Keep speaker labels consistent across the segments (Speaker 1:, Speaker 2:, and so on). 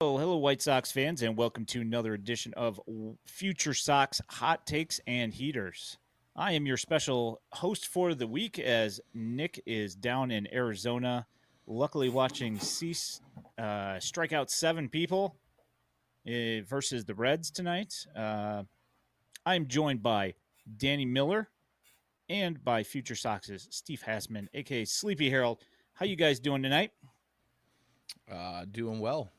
Speaker 1: Well, hello, White Sox fans, and welcome to another edition of Future Sox Hot Takes and Heaters. I am your special host for the week as Nick is down in Arizona, luckily watching Cease strike out seven people versus the Reds tonight. I'm joined by Danny Miller and by Future Sox's Steve Hasman, aka Sleepy Harold. How you guys doing tonight?
Speaker 2: Doing well.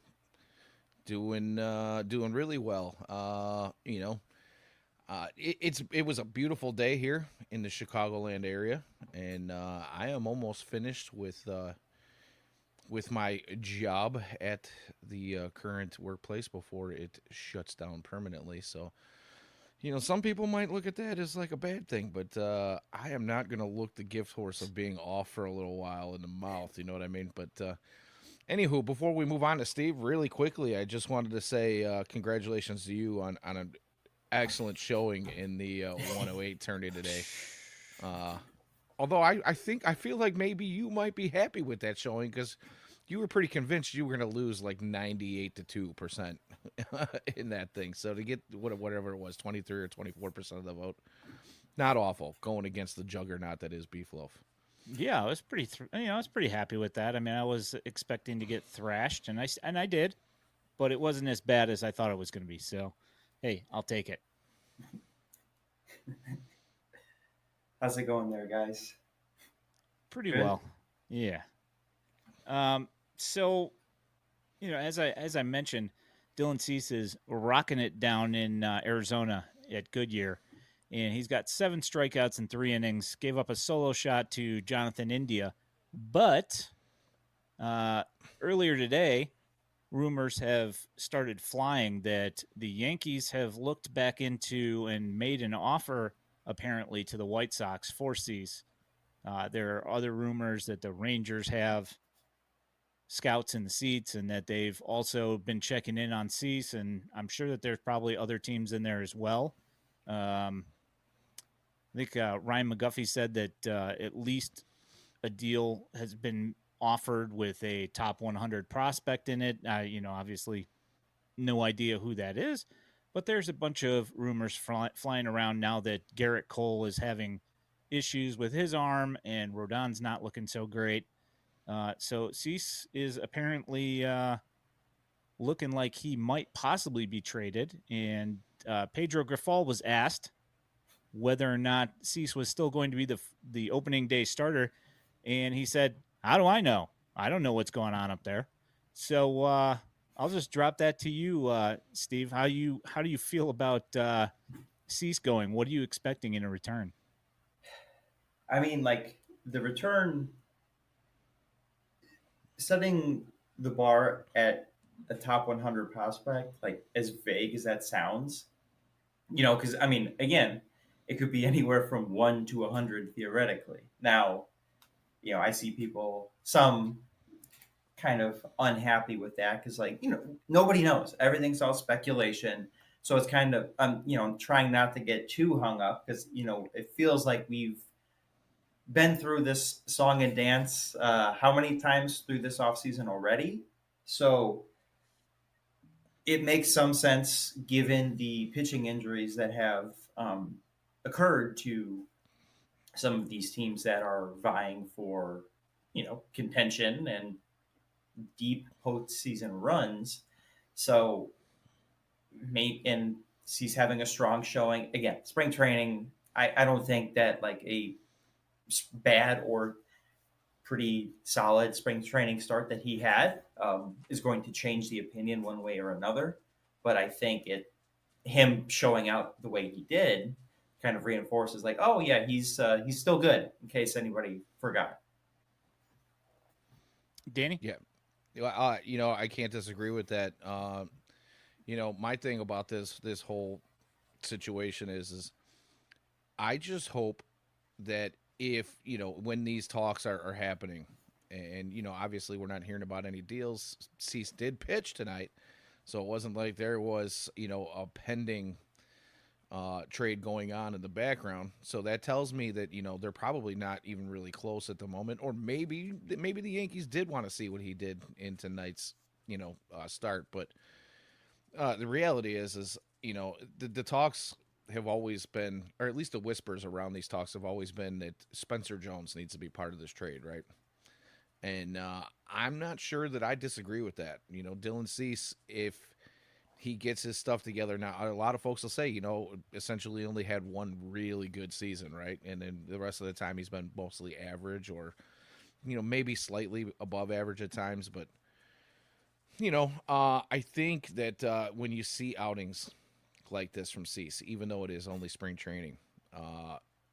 Speaker 2: Doing really well. It was a beautiful day here in the Chicagoland area, and I am almost finished with my job at the current workplace before it shuts down permanently. So, some people might look at that as like a bad thing, but I am not going to look the gift horse of being off for a little while in the mouth. You know what I mean? But anywho, before we move on to Steve, really quickly, I just wanted to say congratulations to you on an excellent showing in the 108 tourney today. Uh, Although I feel like maybe you might be happy with that showing because you were pretty convinced you were going to lose like 98 to 2% in that thing. So to get whatever it was, 23 or 24% of the vote, not awful going against the juggernaut that is Beef Loaf.
Speaker 1: Yeah, I was pretty, I was pretty happy with that. I mean, I was expecting to get thrashed, and I did, but it wasn't as bad as I thought it was going to be. So, hey, I'll take it.
Speaker 3: How's it going there, guys?
Speaker 1: Pretty
Speaker 3: Good.
Speaker 1: well. Yeah. Um. So, as I mentioned, Dylan Cease is rocking it down in Arizona at Goodyear, and he's got seven strikeouts in 3 innings. Gave up a solo shot to Jonathan India, but uh, earlier today, rumors have started flying that the Yankees have looked back into and made an offer apparently to the White Sox for Cease. There are other rumors that the Rangers have scouts in the seats and that they've also been checking in on Cease, and I'm sure that there's probably other teams in there as well. Um, I think Ryan McGuffey said that at least a deal has been offered with a top 100 prospect in it. Obviously, no idea who that is, but there's a bunch of rumors flying around now that Garrett Cole is having issues with his arm and Rodon's not looking so great. So Cease is apparently looking like he might possibly be traded. And Pedro Grifol was asked whether or not Cease was still going to be the opening day starter, and he said, "How do I know? I don't know what's going on up there." So I'll just drop that to you, Steve. How do you feel about Cease going? What are you expecting in a return?
Speaker 3: I mean, like the return, setting the bar at a top 100 prospect, like as vague as that sounds, because I mean, again, it could be anywhere from 1 to 100 theoretically. Now, I see people, some kind of unhappy with that because, like, nobody knows. Everything's all speculation. So it's kind of, I'm trying not to get too hung up because, it feels like we've been through this song and dance how many times through this offseason already. So it makes some sense given the pitching injuries that have occurred to some of these teams that are vying for, contention and deep postseason runs. So, and he's having a strong showing. Again, spring training, I don't think that like a bad or pretty solid spring training start that he had is going to change the opinion one way or another. But I think him showing out the way he did kind of reinforces like, oh yeah, he's still good. In case anybody forgot.
Speaker 1: Danny?
Speaker 2: Yeah, I can't disagree with that. My thing about this whole situation is I just hope that if when these talks are happening, and obviously we're not hearing about any deals. Cease did pitch tonight, so it wasn't like there was a pending trade going on in the background. So that tells me that they're probably not even really close at the moment, or maybe the Yankees did want to see what he did in tonight's start. But the reality is the talks have always been, or at least the whispers around these talks have always been that Spencer Jones needs to be part of this trade, right? And I'm not sure that I disagree with that. Dylan Cease, if he gets his stuff together now, a lot of folks will say, essentially only had one really good season, right? And then the rest of the time he's been mostly average or, maybe slightly above average at times. But, I think that when you see outings like this from Cease, even though it is only spring training,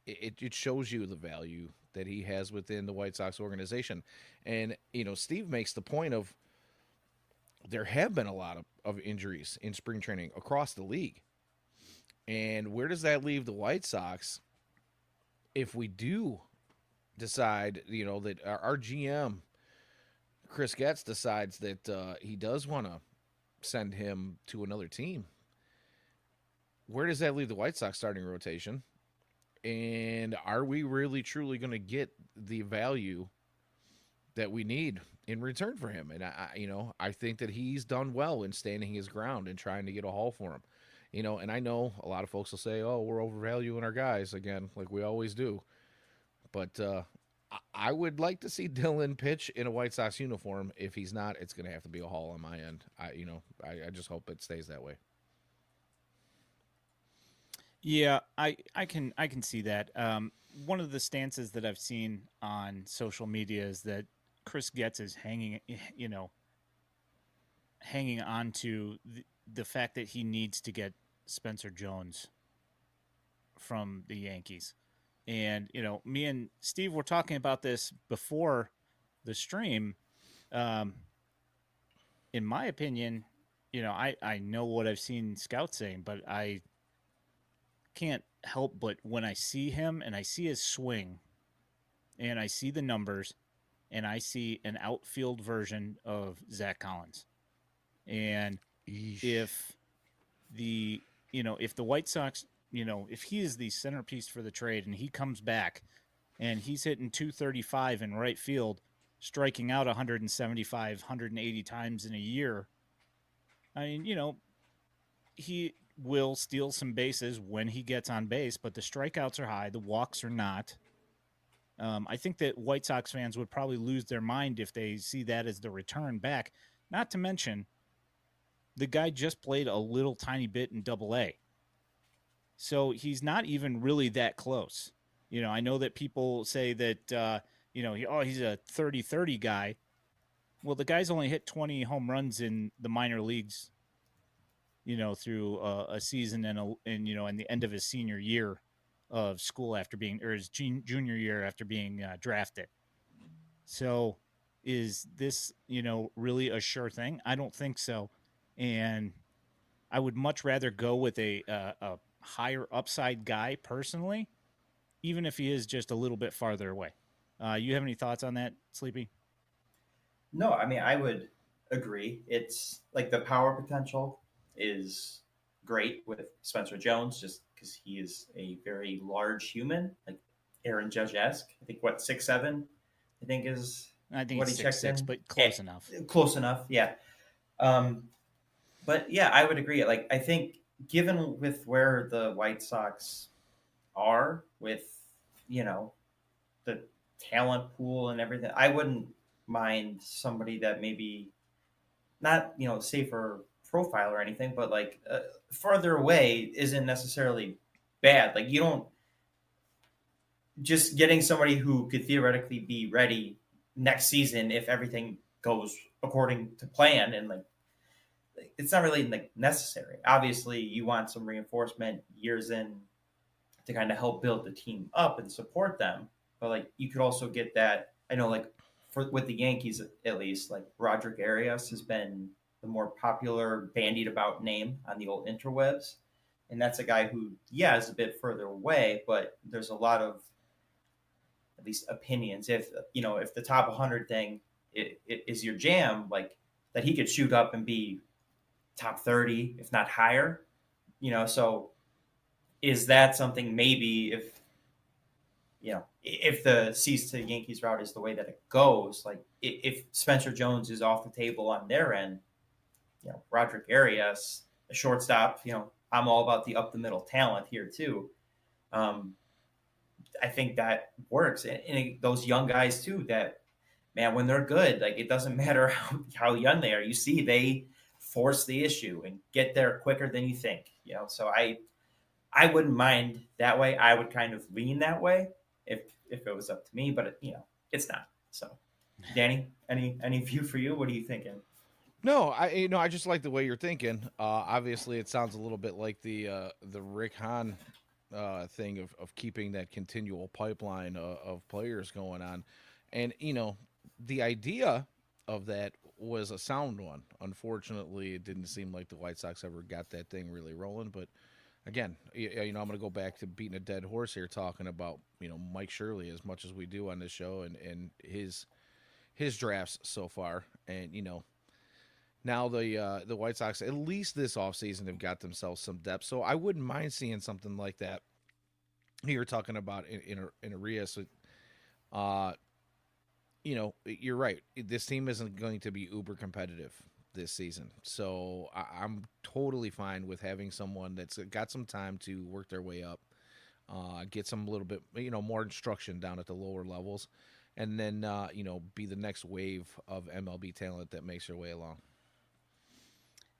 Speaker 2: it shows you the value that he has within the White Sox organization. And, Steve makes the point of there have been a lot of injuries in spring training across the league. And where does that leave the White Sox if we do decide, that our GM, Chris Getz, decides that he does want to send him to another team? Where does that leave the White Sox starting rotation? And are we really truly going to get the value that we need in return for him? And I think that he's done well in standing his ground and trying to get a haul for him. And I know a lot of folks will say, "Oh, we're overvaluing our guys again, like we always do." But I would like to see Dylan pitch in a White Sox uniform. If he's not, it's going to have to be a haul on my end. I just hope it stays that way.
Speaker 1: Yeah, I can see that. One of the stances that I've seen on social media is that Chris Getz is hanging on to the fact that he needs to get Spencer Jones from the Yankees. And, me and Steve were talking about this before the stream. In my opinion, I know what I've seen scouts saying, but I can't help but when I see him and I see his swing and I see the numbers and I see an outfield version of Zach Collins. And
Speaker 2: Eesh.
Speaker 1: if if the White Sox, if he is the centerpiece for the trade and he comes back and he's hitting 235 in right field, striking out 175, 180 times in a year, I mean, he will steal some bases when he gets on base, but the strikeouts are high, the walks are not. I think that White Sox fans would probably lose their mind if they see that as the return back. Not to mention, the guy just played a little tiny bit in Double-A. So he's not even really that close. I know that people say that, he's a 30-30 guy. Well, the guy's only hit 20 home runs in the minor leagues, through a season and the end of his senior year of school or his junior year after being drafted. So is this, really a sure thing? I don't think so. And I would much rather go with a higher upside guy personally, even if he is just a little bit farther away. You have any thoughts on that, Sleepy?
Speaker 3: No, I mean, I would agree. It's like the power potential is great with Spencer Jones just because he is a very large human, like Aaron Judge esque. I think, what, 6'7", I think is
Speaker 1: I think
Speaker 3: what
Speaker 1: he's
Speaker 3: he checked
Speaker 1: 6'6",
Speaker 3: in.
Speaker 1: but close enough.
Speaker 3: Close enough, yeah. Um, but yeah, I would agree. Like, I think given with where the White Sox are with, the talent pool and everything, I wouldn't mind somebody that maybe not, safer profile or anything, but like farther away isn't necessarily bad. Like, you don't just getting somebody who could theoretically be ready next season if everything goes according to plan, and like it's not really like necessary. Obviously, you want some reinforcement years in to kind of help build the team up and support them. But like you could also get that. I know, like with the Yankees at least, like Roderick Arias has been the more popular, bandied about name on the old interwebs, and that's a guy who, yeah, is a bit further away, but there's a lot of at least opinions. If the top 100 thing it is your jam, like that he could shoot up and be top 30, if not higher. So is that something maybe if if the Cease to Yankees route is the way that it goes, like if Spencer Jones is off the table on their end, Roderick Arias, a shortstop, I'm all about the up the middle talent here too. Um, I think that works, and those young guys too. That man, when they're good, like it doesn't matter how young they are. You see, they force the issue and get there quicker than you think. So I wouldn't mind that way. I would kind of lean that way if it was up to me, but it's not. So, Danny, any view for you? What are you thinking?
Speaker 2: No, I just like the way you're thinking. Obviously, it sounds a little bit like the Rick Hahn thing of keeping that continual pipeline of players going on, and the idea of that was a sound one. Unfortunately, it didn't seem like the White Sox ever got that thing really rolling. But again, I'm going to go back to beating a dead horse here, talking about Mike Shirley as much as we do on this show and his drafts so far, and now the White Sox, at least this offseason, have got themselves some depth. So I wouldn't mind seeing something like that. You're talking about in Arias. You're right. This team isn't going to be uber competitive this season. So I'm totally fine with having someone that's got some time to work their way up, get some little bit, more instruction down at the lower levels, and then, be the next wave of MLB talent that makes their way along.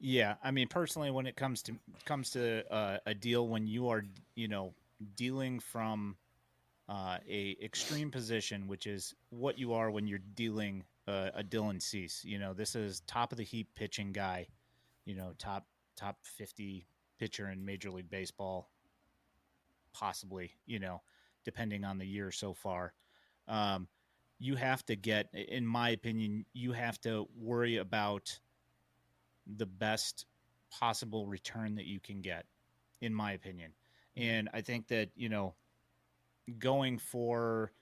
Speaker 1: Yeah, I mean, personally, when it comes to a deal when you are dealing from a extreme position, which is what you are when you're dealing a Dylan Cease. This is top of the heap pitching guy. Top 50 pitcher in Major League Baseball, possibly. Depending on the year so far. You have to get, in my opinion, you have to worry about the best possible return that you can get, in my opinion. And I think that, going for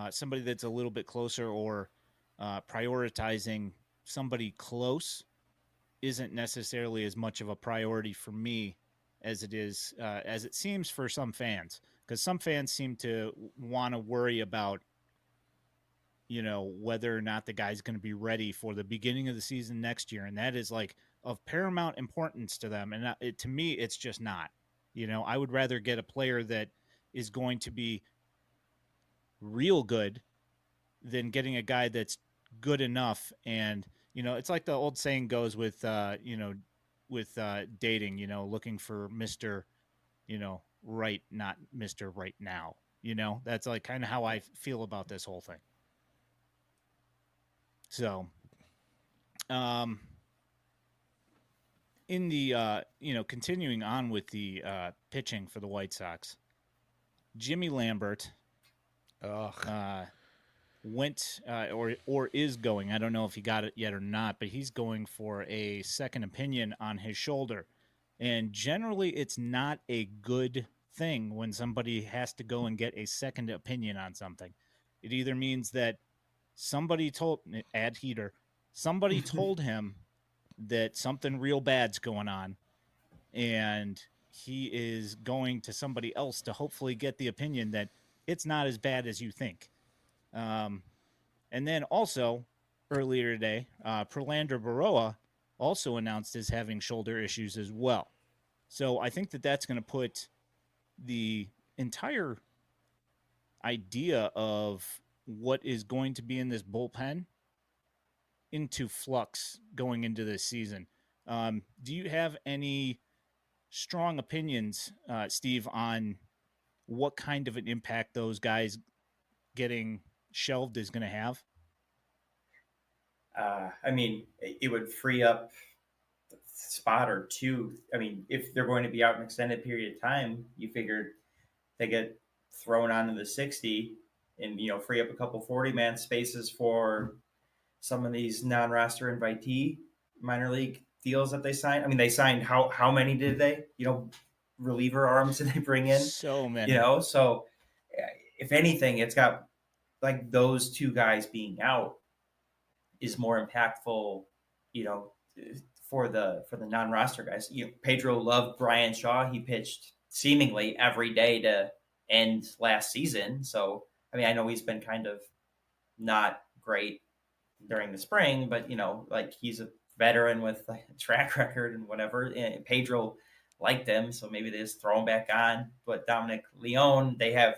Speaker 1: somebody that's a little bit closer or prioritizing somebody close isn't necessarily as much of a priority for me as it seems for some fans, because some fans seem to want to worry about whether or not the guy's going to be ready for the beginning of the season next year, and that is like of paramount importance to them. And to me, it's just not. I would rather get a player that is going to be real good than getting a guy that's good enough. And it's like the old saying goes with dating. Looking for Mr. Right, not Mr. Right now. That's like kind of how I feel about this whole thing. So, in the continuing on with the pitching for the White Sox, Jimmy Lambert went or is going. I don't know if he got it yet or not, but he's going for a second opinion on his shoulder. And generally, it's not a good thing when somebody has to go and get a second opinion on something. It either means that somebody told him that something real bad's going on, and he is going to somebody else to hopefully get the opinion that it's not as bad as you think. And then also earlier today, Prolander Baroa also announced as having shoulder issues as well. So I think that that's going to put the entire idea of what is going to be in this bullpen into flux going into this season. Do you have any strong opinions, Steve, on what kind of an impact those guys getting shelved is going to have?
Speaker 3: I mean, it would free up a spot or two. I mean, if they're going to be out an extended period of time, you figured they get thrown onto the 60 and, free up a couple 40-man spaces for some of these non-roster invitee minor league deals that they signed. I mean, they signed how many did they? Reliever arms did they bring in?
Speaker 1: So many.
Speaker 3: So if anything, it's got like those two guys being out is more impactful, you know, for the non-roster guys. Pedro loved Brian Shaw. He pitched seemingly every day to end last season. So I mean, I know he's been kind of not great during the spring, but like he's a veteran with a track record and whatever. And Pedro liked him, so maybe they just throw him back on. But Dominic Leone, they have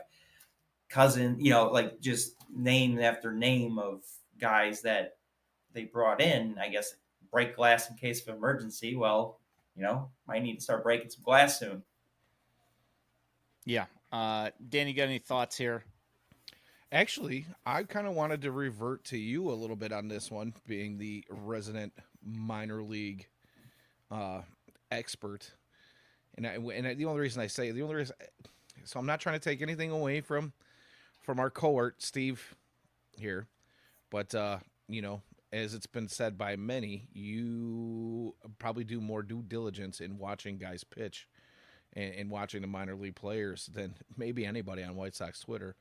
Speaker 3: cousin, like just name after name of guys that they brought in. I guess break glass in case of emergency. Well, might need to start breaking some glass soon.
Speaker 1: Yeah. Danny, got any thoughts here?
Speaker 2: Actually, I kind of wanted to revert to you a little bit on this one, being the resident minor league uh, expert. The only reason I say the only reason, so I'm not trying to take anything away from our cohort Steve here, but as it's been said by many, you probably do more due diligence in watching guys pitch and watching the minor league players than maybe anybody on White Sox Twitter.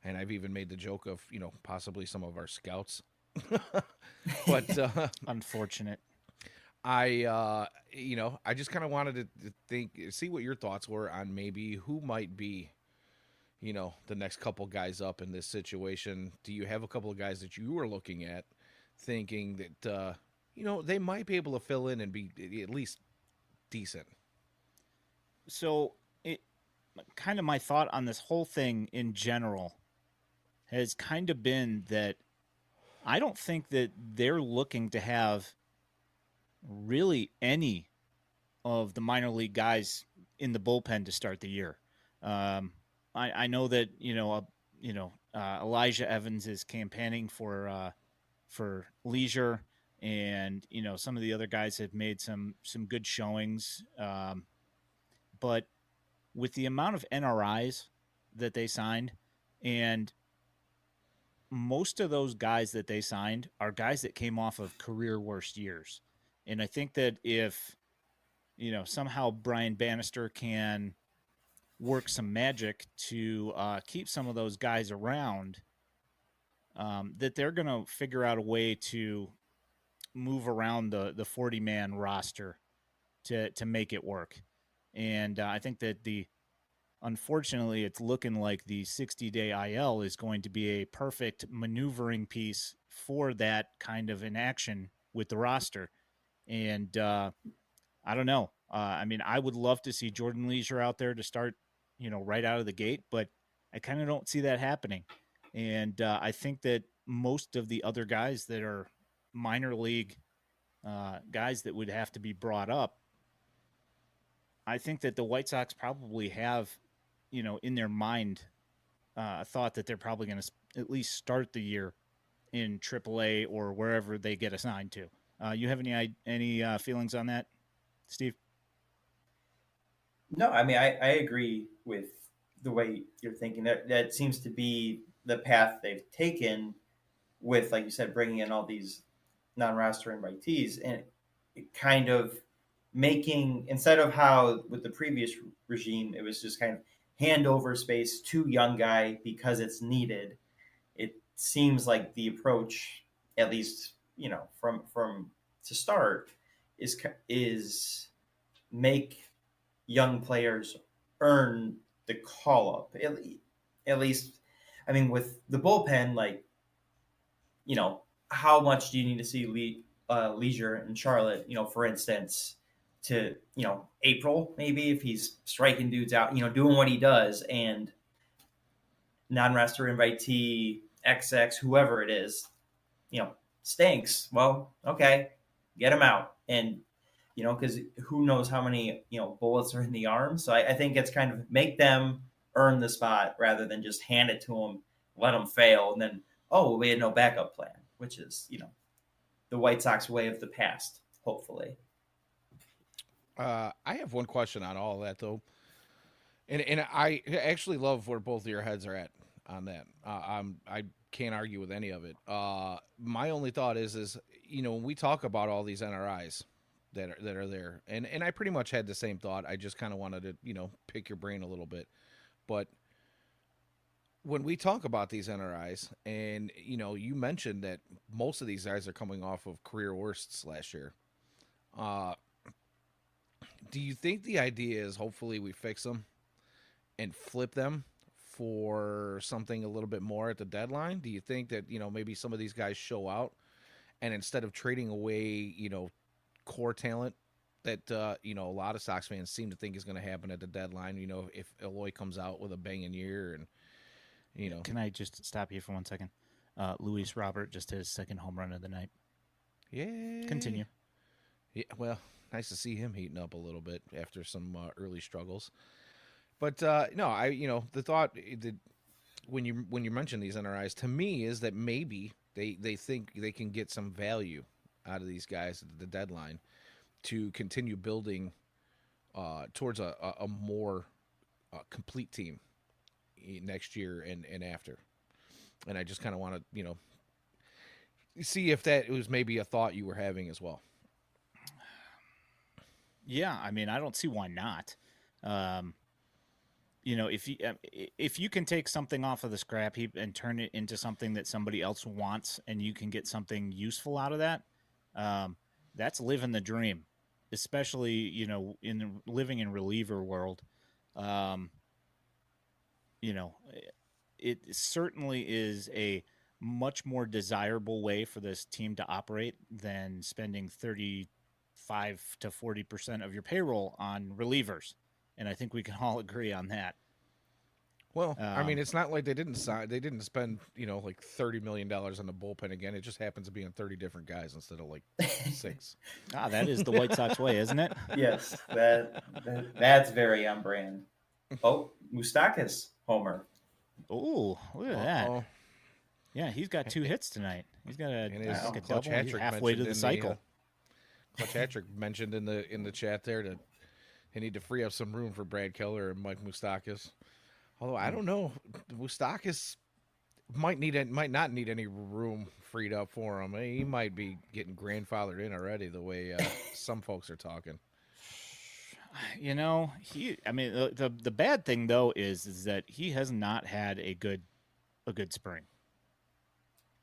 Speaker 2: And I've even made the joke of, possibly some of our scouts. But
Speaker 1: Unfortunate.
Speaker 2: I just kind of wanted to see what your thoughts were on maybe who might be, the next couple guys up in this situation. Do you have a couple of guys that you were looking at thinking that, they might be able to fill in and be at least decent?
Speaker 1: So, kind of my thought on this whole thing in general has kind of been that I don't think that they're looking to have really any of the minor league guys in the bullpen to start the year. I know that Elijah Evans is campaigning for Leisure, and some of the other guys have made some good showings. But with the amount of NRIs that they signed, and most of those guys that they signed are guys that came off of career worst years. And I think that if, somehow Brian Bannister can work some magic to keep some of those guys around, that they're going to figure out a way to move around the 40-man roster to make it work. And I think that unfortunately, it's looking like the 60-day IL is going to be a perfect maneuvering piece for that kind of inaction with the roster. And I don't know. I mean, I would love to see Jordan Leisure out there to start, right out of the gate, but I kind of don't see that happening. And I think that most of the other guys that are minor league guys that would have to be brought up, I think that the White Sox probably have, in their mind, a thought that they're probably going to at least start the year in AAA or wherever they get assigned to. You have any feelings on that, Steve?
Speaker 3: No, I mean I agree with the way you're thinking. That seems to be the path they've taken with, like you said, bringing in all these non-roster invitees, and it kind of making, instead of how with the previous regime it was just kind of hand over space to young guy because it's needed. It seems like the approach, at least from to start, is make young players earn the call up. At least, I mean, with the bullpen, like, how much do you need to see Leisure and Charlotte, for instance, to, April, maybe, if he's striking dudes out, doing what he does, and non-roster invitee, XX, whoever it is, stinks. Well, okay, get him out. And because who knows how many bullets are in the arm. So I think it's kind of make them earn the spot rather than just hand it to them, let them fail, and then we had no backup plan, which is the White Sox way of the past. Hopefully,
Speaker 2: I have one question on all of that though, and I actually love where both of your heads are at on that. I can't argue with any of it. My only thought is when we talk about all these NRIs that are there, and I pretty much had the same thought. I just kind of wanted to pick your brain a little bit, but when we talk about these NRIs, and you mentioned that most of these guys are coming off of career worsts last year. Do you think the idea is hopefully we fix them and flip them for something a little bit more at the deadline? Do you think that, maybe some of these guys show out and instead of trading away, core talent that, a lot of Sox fans seem to think is going to happen at the deadline, if Eloy comes out with a banging year and,
Speaker 1: Can I just stop you for 1 second? Luis Robert just hit his second home run of the night.
Speaker 2: Yeah.
Speaker 1: Continue.
Speaker 2: Yeah, well, nice to see him heating up a little bit after some early struggles. But no, the thought that when you mention these NRIs to me is that maybe they think they can get some value out of these guys at the deadline to continue building towards a more complete team next year and after. And I just kind of want to see if that was maybe a thought you were having as well.
Speaker 1: Yeah, I mean, I don't see why not. If you can take something off of the scrap heap and turn it into something that somebody else wants, and you can get something useful out of that, that's living the dream. Especially, in living in reliever world, it certainly is a much more desirable way for this team to operate than spending 35 to 40% of your payroll on relievers. And I think we can all agree on that.
Speaker 2: Well, I mean, it's not like they didn't spend, like $30 million on the bullpen again. It just happens to be on 30 different guys instead of like 6.
Speaker 1: That is the White Sox way, isn't it?
Speaker 3: Yes, that's very on brand. Oh, Moustakas homer.
Speaker 1: Oh, look at
Speaker 2: Uh-oh.
Speaker 1: that. Yeah, he's got 2 hits tonight. He's got a
Speaker 2: Clutch
Speaker 1: double. He's halfway to the cycle.
Speaker 2: Clutch Hattrick mentioned in the chat there that they need to free up some room for Brad Keller and Mike Moustakas. Although I don't know, Moustakas might not need any room freed up for him. He might be getting grandfathered in already, the way some folks are talking.
Speaker 1: The bad thing though is that he has not had a good spring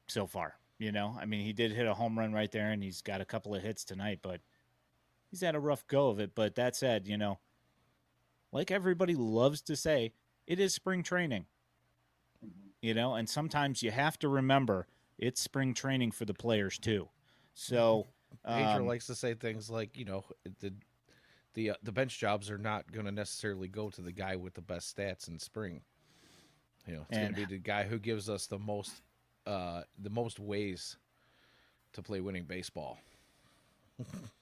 Speaker 1: so far. I mean, he did hit a home run right there, and he's got a couple of hits tonight, but he's had a rough go of it. But that said, like everybody loves to say, it is spring training. And sometimes you have to remember it's spring training for the players too. So
Speaker 2: Pedro likes to say things like, the bench jobs are not going to necessarily go to the guy with the best stats in spring. It's going to be the guy who gives us the most ways to play winning baseball.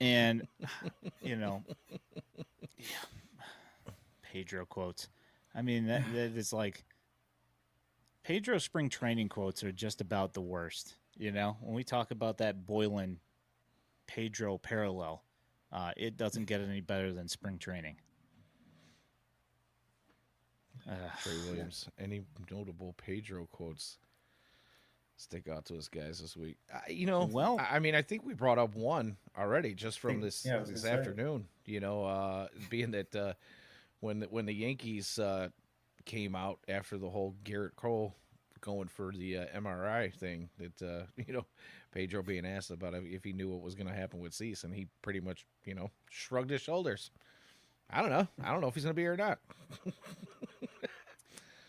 Speaker 1: And Pedro quotes. I mean, that is like Pedro spring training quotes are just about the worst. When we talk about that Boylan Pedro parallel, it doesn't get any better than spring training.
Speaker 2: Trey Williams, any notable Pedro quotes stick out to us guys this week?
Speaker 1: Well,
Speaker 2: I mean, I think we brought up one already just from this afternoon. Being that when the Yankees came out after the whole Garrett Cole going for the MRI thing, that Pedro being asked about if he knew what was going to happen with Cease, and he pretty much shrugged his shoulders. I don't know if he's going to be here or not.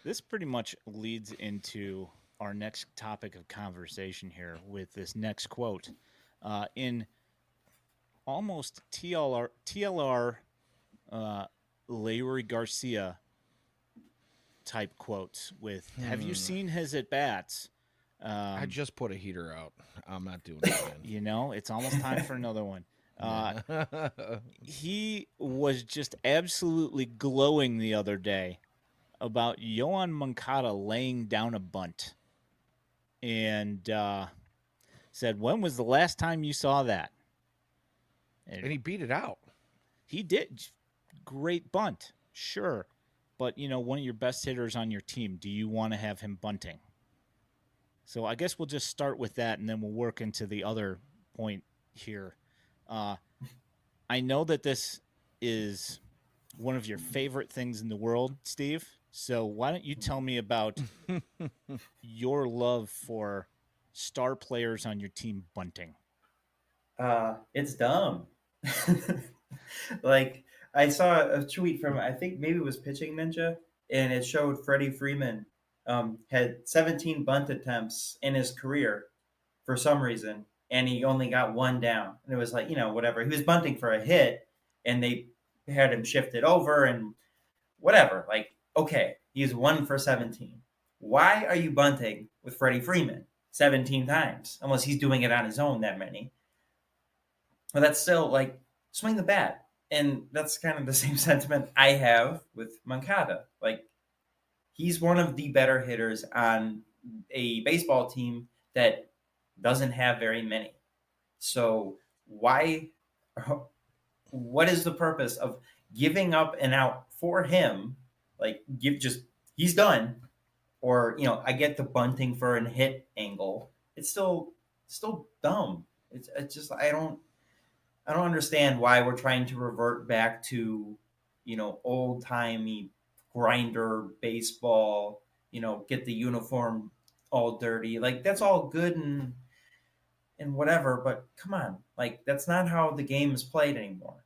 Speaker 1: This pretty much leads into our next topic of conversation here with this next quote. In almost TLR Leury Garcia type quotes with, have you seen his at-bats?
Speaker 2: I just put a heater out. I'm not doing it again.
Speaker 1: It's almost time for another one. He was just absolutely glowing the other day about Yohan Moncada laying down a bunt. And said, when was the last time you saw that?
Speaker 2: And he beat it out.
Speaker 1: He did. Great bunt. Sure. But, one of your best hitters on your team, do you want to have him bunting? So I guess we'll just start with that, and then we'll work into the other point here. I know that this is one of your favorite things in the world, Steve. So why don't you tell me about your love for star players on your team bunting?
Speaker 3: It's dumb. Like, I saw a tweet from, I think maybe it was Pitching Ninja, and it showed Freddie Freeman had 17 bunt attempts in his career for some reason, and he only got one down. And it was like, whatever. He was bunting for a hit, and they had him shifted over and whatever. Like, okay, he's 1 for 17. Why are you bunting with Freddie Freeman 17 times? Unless he's doing it on his own that many. But that's still like swing the bat. And that's kind of the same sentiment I have with Moncada. Like, he's one of the better hitters on a baseball team that doesn't have very many. So why? What is the purpose of giving up an out for him? Like, he's done. Or I get the bunting for an hit angle. It's still dumb. It's just I don't understand why we're trying to revert back to old timey grinder baseball. Get the uniform all dirty. Like, that's all good and whatever, but come on, like, that's not how the game is played anymore.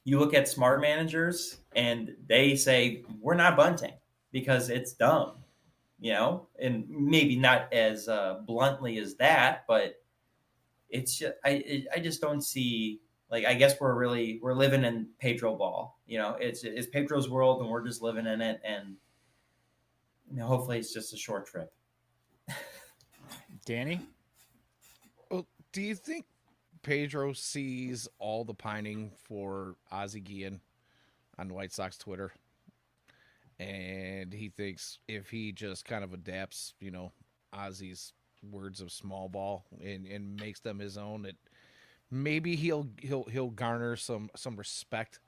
Speaker 3: You look at smart managers and they say we're not bunting because it's dumb, and maybe not as bluntly as that, but it's just I just don't see, like, I guess we're living in Pedro ball. It's Pedro's world and we're just living in it, and hopefully it's just a short trip.
Speaker 1: Danny?
Speaker 2: Well, do you think Pedro sees all the pining for Ozzie Guillen on White Sox Twitter, and he thinks if he just kind of adapts, Ozzie's words of small ball and makes them his own, that maybe he'll garner some respect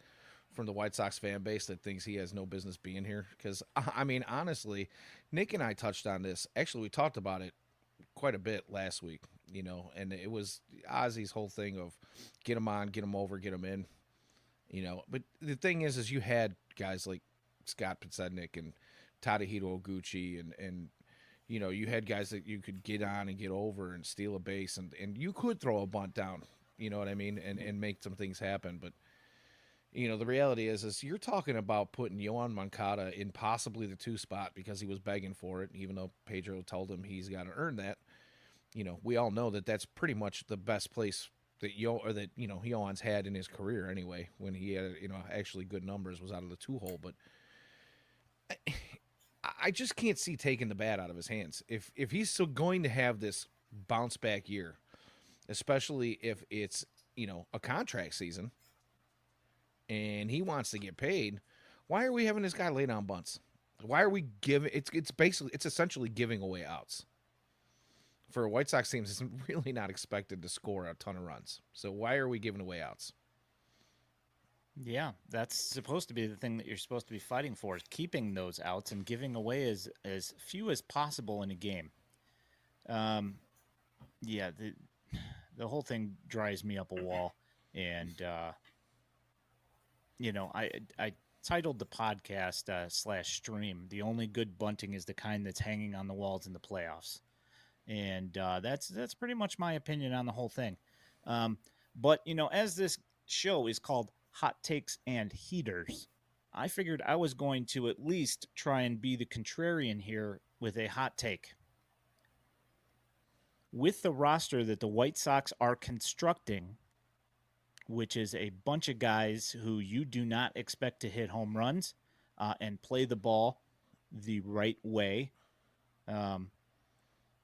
Speaker 2: from the White Sox fan base that thinks he has no business being here? Because I mean, honestly, Nick and I touched on this. Actually, we talked about it quite a bit last week, and it was Ozzie's whole thing of get him on, get him over, get him in, But the thing is you had guys like Scott Podsednik and Tadahito Oguchi and you had guys that you could get on and get over and steal a base, and you could throw a bunt down, you know what I mean, and make some things happen. But the reality is you're talking about putting Yohan Moncada in possibly the 2 spot because he was begging for it, even though Pedro told him he's got to earn that. We all know that that's pretty much the best place that Yohan's had in his career anyway. When he had actually good numbers, was out of the 2-hole. But I just can't see taking the bat out of his hands if he's still going to have this bounce back year, especially if it's a contract season and he wants to get paid. Why are we having this guy lay down bunts? Why are we giving? It's essentially giving away outs. For a White Sox team, it's really not expected to score a ton of runs. So why are we giving away outs?
Speaker 1: Yeah, that's supposed to be the thing that you're supposed to be fighting for, is keeping those outs and giving away as few as possible in a game. Yeah, the whole thing drives me up a wall. And, I titled the podcast /stream, "The Only Good Bunting is the Kind That's Hanging on the Walls in the Playoffs." And that's pretty much my opinion on the whole thing. But, as this show is called Hot Takes and Heaters, I figured I was going to at least try and be the contrarian here with a hot take. With the roster that the White Sox are constructing, which is a bunch of guys who you do not expect to hit home runs and play the ball the right way,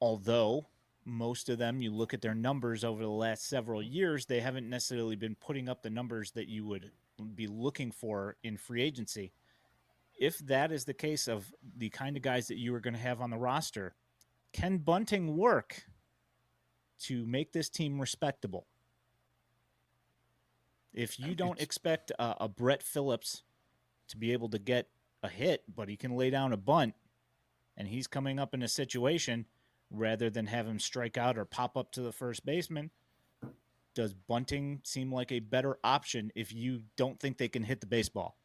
Speaker 1: although most of them, you look at their numbers over the last several years, they haven't necessarily been putting up the numbers that you would be looking for in free agency. If that is the case of the kind of guys that you are going to have on the roster, can bunting work to make this team respectable? If you don't expect a Brett Phillips to be able to get a hit, but he can lay down a bunt, and he's coming up in a situation rather than have him strike out or pop up to the first baseman, does bunting seem like a better option if you don't think they can hit the baseball?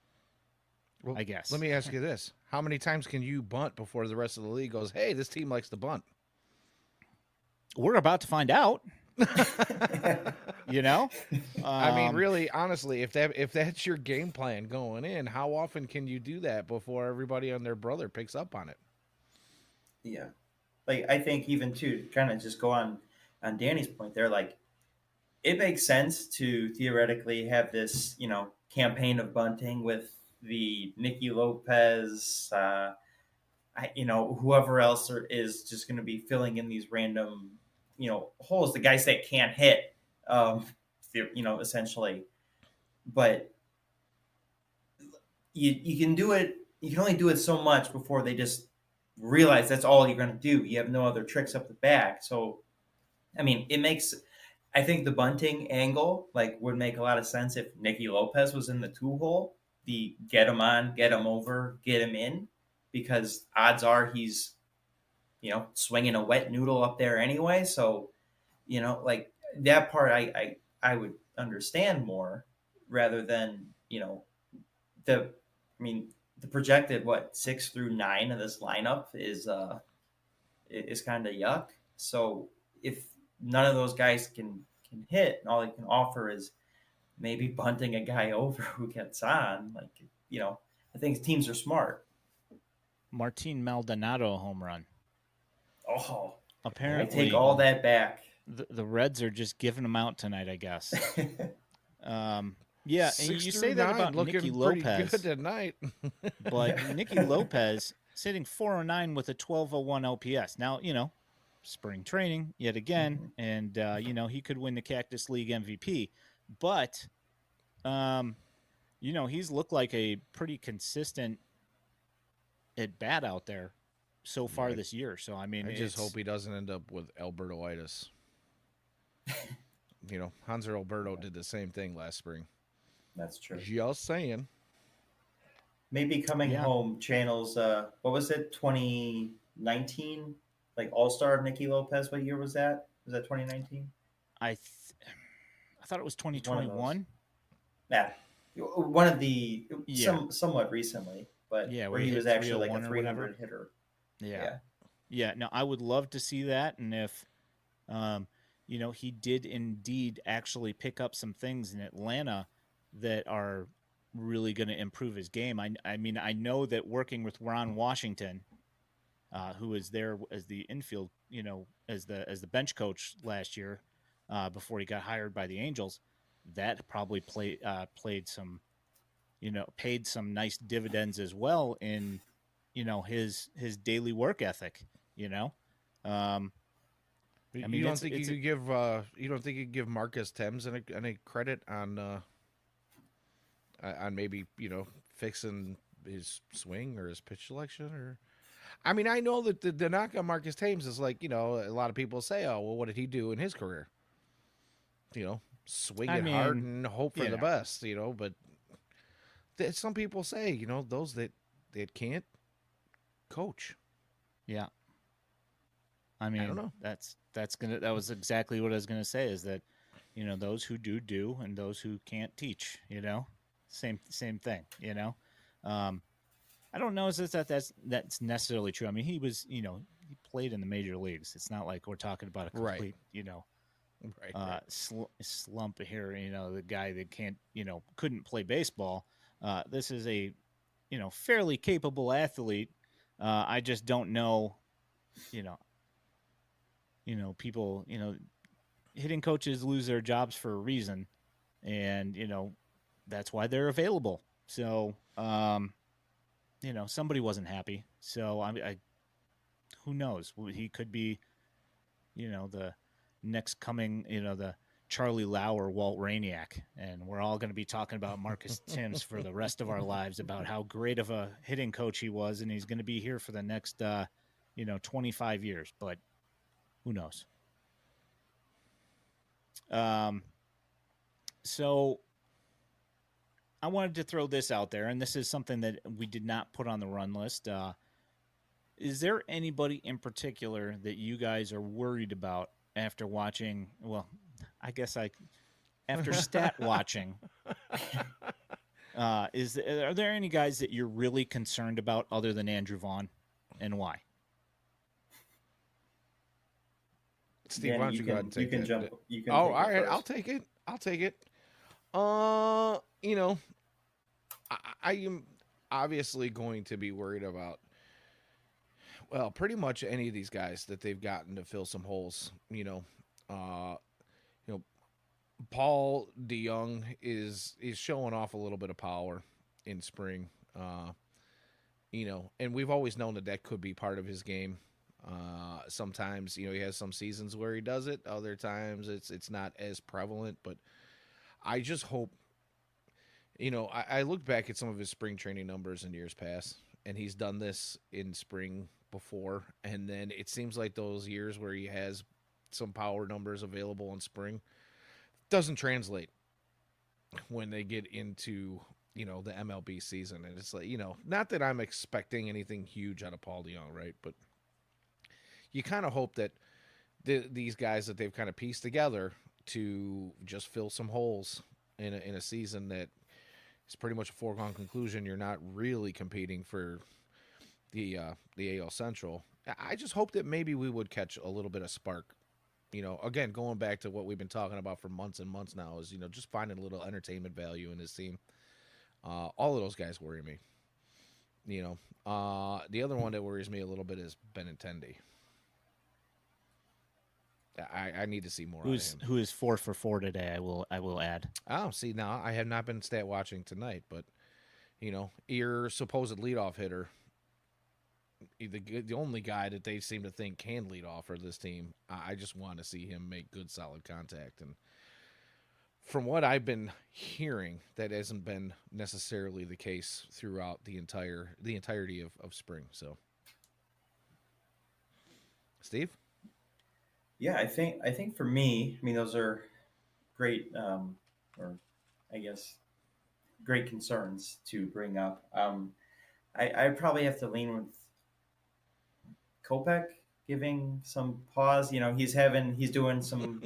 Speaker 1: Well, I guess.
Speaker 2: Let me ask you this. How many times can you bunt before the rest of the league goes, hey, this team likes to bunt?
Speaker 1: We're about to find out. You know,
Speaker 2: I mean, really, honestly, if that's your game plan going in, how often can you do that before everybody and their brother picks up on it?
Speaker 3: Yeah. Like I think even to kind of just go on Danny's point there, like it makes sense to theoretically have this, campaign of bunting with the Nicky Lopez, whoever else is just going to be filling in these random, holes. The guys that can't hit, essentially. But you can do it. You can only do it so much before they just realize that's all you're going to do. You have no other tricks up the back. So, I mean, it makes. I think the bunting angle would make a lot of sense if Nicky Lopez was in the two hole. The get him on, get him over, get him in, because odds are he's swinging a wet noodle up there anyway. So, like that part, I would understand more rather than the. I mean, the projected 6 through 9 of this lineup is kind of yuck. So if none of those guys can hit, and all they can offer is maybe bunting a guy over who gets on, I think teams are smart.
Speaker 1: Martin Maldonado home run.
Speaker 3: Oh, I
Speaker 1: Apparently,
Speaker 3: take all that back.
Speaker 1: The Reds are just giving them out tonight, I guess. Yeah, and
Speaker 2: Six
Speaker 1: you
Speaker 2: through
Speaker 1: say that
Speaker 2: nine,
Speaker 1: about
Speaker 2: looking
Speaker 1: Nicky
Speaker 2: pretty
Speaker 1: Lopez,
Speaker 2: good tonight.
Speaker 1: but Nicky Lopez sitting 409 with a 1201 OPS. Now, spring training yet again, and he could win the Cactus League MVP. But he's looked like a pretty consistent at bat out there so far
Speaker 2: Yeah,
Speaker 1: this year. So I mean,
Speaker 2: I just hope he doesn't end up with Albertoitis. Hanser Alberto did the same thing last spring.
Speaker 3: That's true.
Speaker 2: Just saying.
Speaker 3: Maybe coming
Speaker 1: Yeah.
Speaker 3: home channels. What was it? 2019, like All Star of Nicky Lopez. What year was that? Was that 2019?
Speaker 1: I thought it was
Speaker 3: It was one of those.
Speaker 1: 2021.
Speaker 3: Yeah, one of the
Speaker 1: Yeah.
Speaker 3: somewhat recently, but
Speaker 1: Yeah,
Speaker 3: where
Speaker 1: where he
Speaker 3: he
Speaker 1: hit
Speaker 3: was actually like
Speaker 1: 301
Speaker 3: a
Speaker 1: or whatever.
Speaker 3: 300 hitter.
Speaker 1: Yeah. Yeah. No, I would love to see that. And if, he did indeed actually pick up some things in Atlanta that are really going to improve his game. I mean, I know that working with Ron Washington, who was there as the infield, as the bench coach last year, before he got hired by the Angels, that probably played some, paid some nice dividends as well in, his daily work ethic. Um, I mean,
Speaker 2: You don't think you don't think you could give Marcus Thames any credit on maybe fixing his swing or his pitch selection? Or I mean, I know that the knock on Marcus Thames is like, a lot of people say, oh well, what did he do in his career? Swing it hard and hope for the best. But some people say, those that can't coach.
Speaker 1: Yeah. I mean,
Speaker 2: I don't know.
Speaker 1: that was exactly what I was gonna say, is that, those who do and those who can't teach, same thing, I don't know if that's necessarily true. I mean, he was, he played in the major leagues. It's not like we're talking about a complete, slump here, the guy that couldn't play baseball. This is a, fairly capable athlete. I just don't know, people, hitting coaches lose their jobs for a reason, and that's why they're available. So, somebody wasn't happy. So who knows? He could be, the next coming, the Charlie Lau or Walt Rainiac, and we're all going to be talking about Marcus Thames for the rest of our lives, about how great of a hitting coach he was, and he's going to be here for the next, 25 years. But who knows? So I wanted to throw this out there, and this is something that we did not put on the run list. Is there anybody in particular that you guys are worried about after watching? Well, I guess after stat watching. Are there any guys that you're really concerned about other than Andrew Vaughn, and why?
Speaker 2: Steve, why
Speaker 3: Danny,
Speaker 2: don't you go ahead and
Speaker 3: you
Speaker 2: take
Speaker 3: can
Speaker 2: that?
Speaker 3: jump. You can
Speaker 2: Oh,
Speaker 3: take
Speaker 2: all
Speaker 3: it
Speaker 2: right.
Speaker 3: first.
Speaker 2: I'll take it. I'll take it. You know, I am obviously going to be worried about, well, pretty much any of these guys that they've gotten to fill some holes. Uh, you know, Paul DeYoung is showing off a little bit of power in spring. And we've always known that could be part of his game. Sometimes, he has some seasons where he does it. Other times, it's not as prevalent. But I just hope, I look back at some of his spring training numbers in years past, and he's done this in spring before. And then it seems like those years where he has some power numbers available in spring doesn't translate when they get into the MLB season. And it's like, not that I'm expecting anything huge out of Paul DeYoung, right? But you kind of hope that these guys that they've kind of pieced together to just fill some holes in a season that is pretty much a foregone conclusion. You're not really competing for the AL Central. I just hope that maybe we would catch a little bit of spark. Again, going back to what we've been talking about for months and months now is, just finding a little entertainment value in this team. All of those guys worry me. The other one that worries me a little bit is Benintendi. I need to see more out of him.
Speaker 1: Who is 4 for 4 today? I will add.
Speaker 2: Oh, see, now I have not been stat watching tonight, but your supposed leadoff hitter, the only guy that they seem to think can lead off for this team. I just want to see him make good, solid contact. And from what I've been hearing, that hasn't been necessarily the case throughout the entirety of spring. So, Steve?
Speaker 3: Yeah, I think for me, I mean, those are great, or I guess great concerns to bring up. I probably have to lean with Kopech giving some pause. He's doing some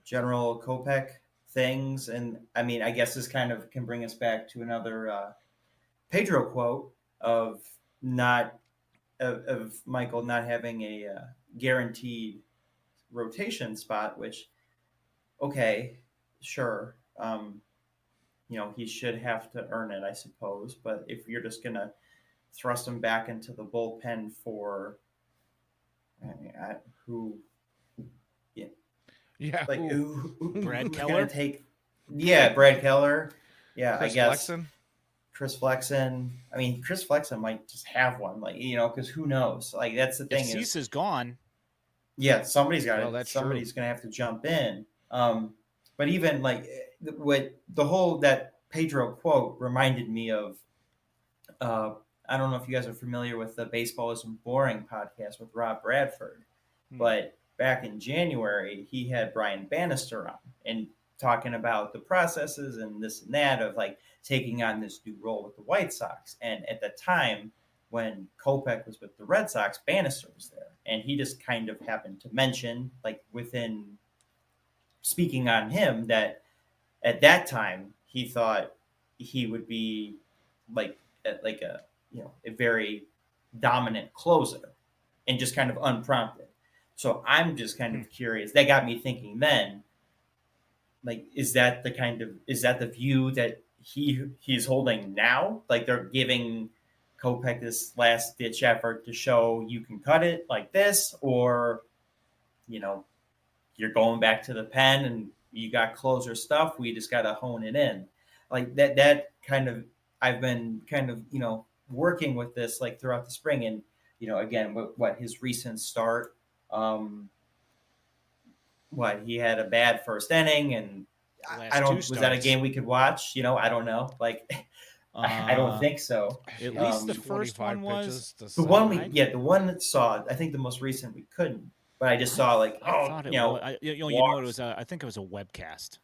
Speaker 3: general Kopech things, and I mean, I guess this kind of can bring us back to another Pedro quote of not of Michael not having a guaranteed rotation spot, which okay, sure. He should have to earn it, I suppose. But if you're just gonna thrust him back into the bullpen for who, yeah,
Speaker 2: Yeah,
Speaker 3: like who's
Speaker 1: Brad
Speaker 3: gonna
Speaker 1: Keller?
Speaker 3: take? Yeah, Brad Keller. Yeah,
Speaker 2: Chris
Speaker 3: I guess
Speaker 2: Flexen?
Speaker 3: Chris Flexen. I mean, Chris Flexen might just have one, like because who knows? Like that's the
Speaker 1: If
Speaker 3: thing
Speaker 1: Cease
Speaker 3: is,
Speaker 1: is gone,
Speaker 3: yeah, somebody's got
Speaker 2: Well,
Speaker 3: to.
Speaker 2: that's
Speaker 3: Somebody's
Speaker 2: true.
Speaker 3: gonna have to jump in. But even like what the whole that Pedro quote reminded me of. Uh, I don't know if you guys are familiar with the Baseball Isn't Boring podcast with Rob Bradford, but back in January he had Brian Bannister on and talking about the processes and this and that of like taking on this new role with the White Sox. And at the time when Kopech was with the Red Sox, Bannister was there, and he just kind of happened to mention, like within speaking on him, that at that time he thought he would be like like a a very dominant closer and just kind of unprompted. So I'm just kind of curious. That got me thinking then, like, is that the view that he's holding now? Like they're giving Kopech this last ditch effort to show you can cut it like this, or you know you're going back to the pen and you got closer stuff. We just got to hone it in. Like that kind of, I've been kind of, working with this like throughout the spring. And, again, what his recent start, what he had a bad first inning, and I
Speaker 1: last two
Speaker 3: don't, was that a
Speaker 1: starts.
Speaker 3: game we could watch? I don't know. Like, I don't think so.
Speaker 1: At least the
Speaker 3: Um,
Speaker 1: first one was.
Speaker 3: The one
Speaker 1: side.
Speaker 3: the one that saw, I think the most recent we couldn't, but I just saw like,
Speaker 1: I thought it was. You know what it was? I think it was a webcast.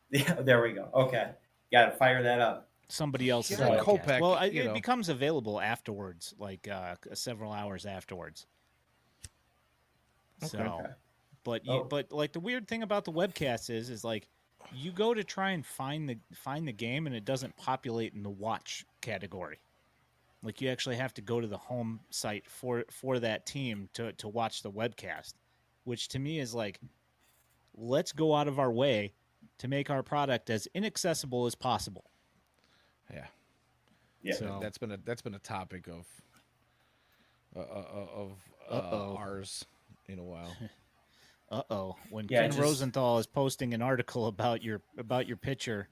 Speaker 3: Yeah, there we go. Okay, got to fire that up.
Speaker 1: Somebody else's
Speaker 2: Yeah,
Speaker 1: webcast.
Speaker 2: Kopech,
Speaker 1: Well, it becomes available afterwards, like several hours afterwards. So,
Speaker 3: Okay.
Speaker 1: but like the weird thing about the webcast is like you go to try and find the game and it doesn't populate in the watch category. Like you actually have to go to the home site for that team to watch the webcast. which to me is like, let's go out of our way to make our product as inaccessible as possible.
Speaker 2: Yeah.
Speaker 3: Yeah.
Speaker 1: So
Speaker 2: That's been a topic of
Speaker 1: uh-oh.
Speaker 2: ours in a while.
Speaker 1: Uh-oh. When
Speaker 3: Yeah,
Speaker 1: Ken
Speaker 3: just
Speaker 1: Rosenthal is posting an article about your picture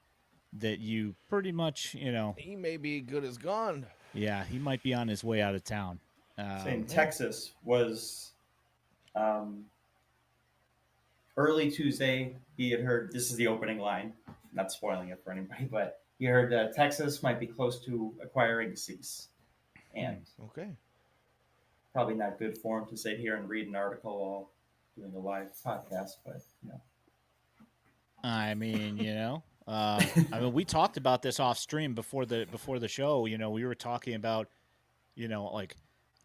Speaker 1: that you pretty much,
Speaker 2: He may be good as gone.
Speaker 1: yeah, he might be on his way out of town.
Speaker 3: saying
Speaker 2: Yeah.
Speaker 3: Texas was um, early Tuesday. He had heard this is the opening line. Not spoiling it for anybody, but he heard Texas might be close to acquiring Cease, and
Speaker 2: Okay.
Speaker 3: probably not good for him to sit here and read an article while doing a live podcast. But
Speaker 1: I mean, I mean, we talked about this off stream before the show. We were talking about, like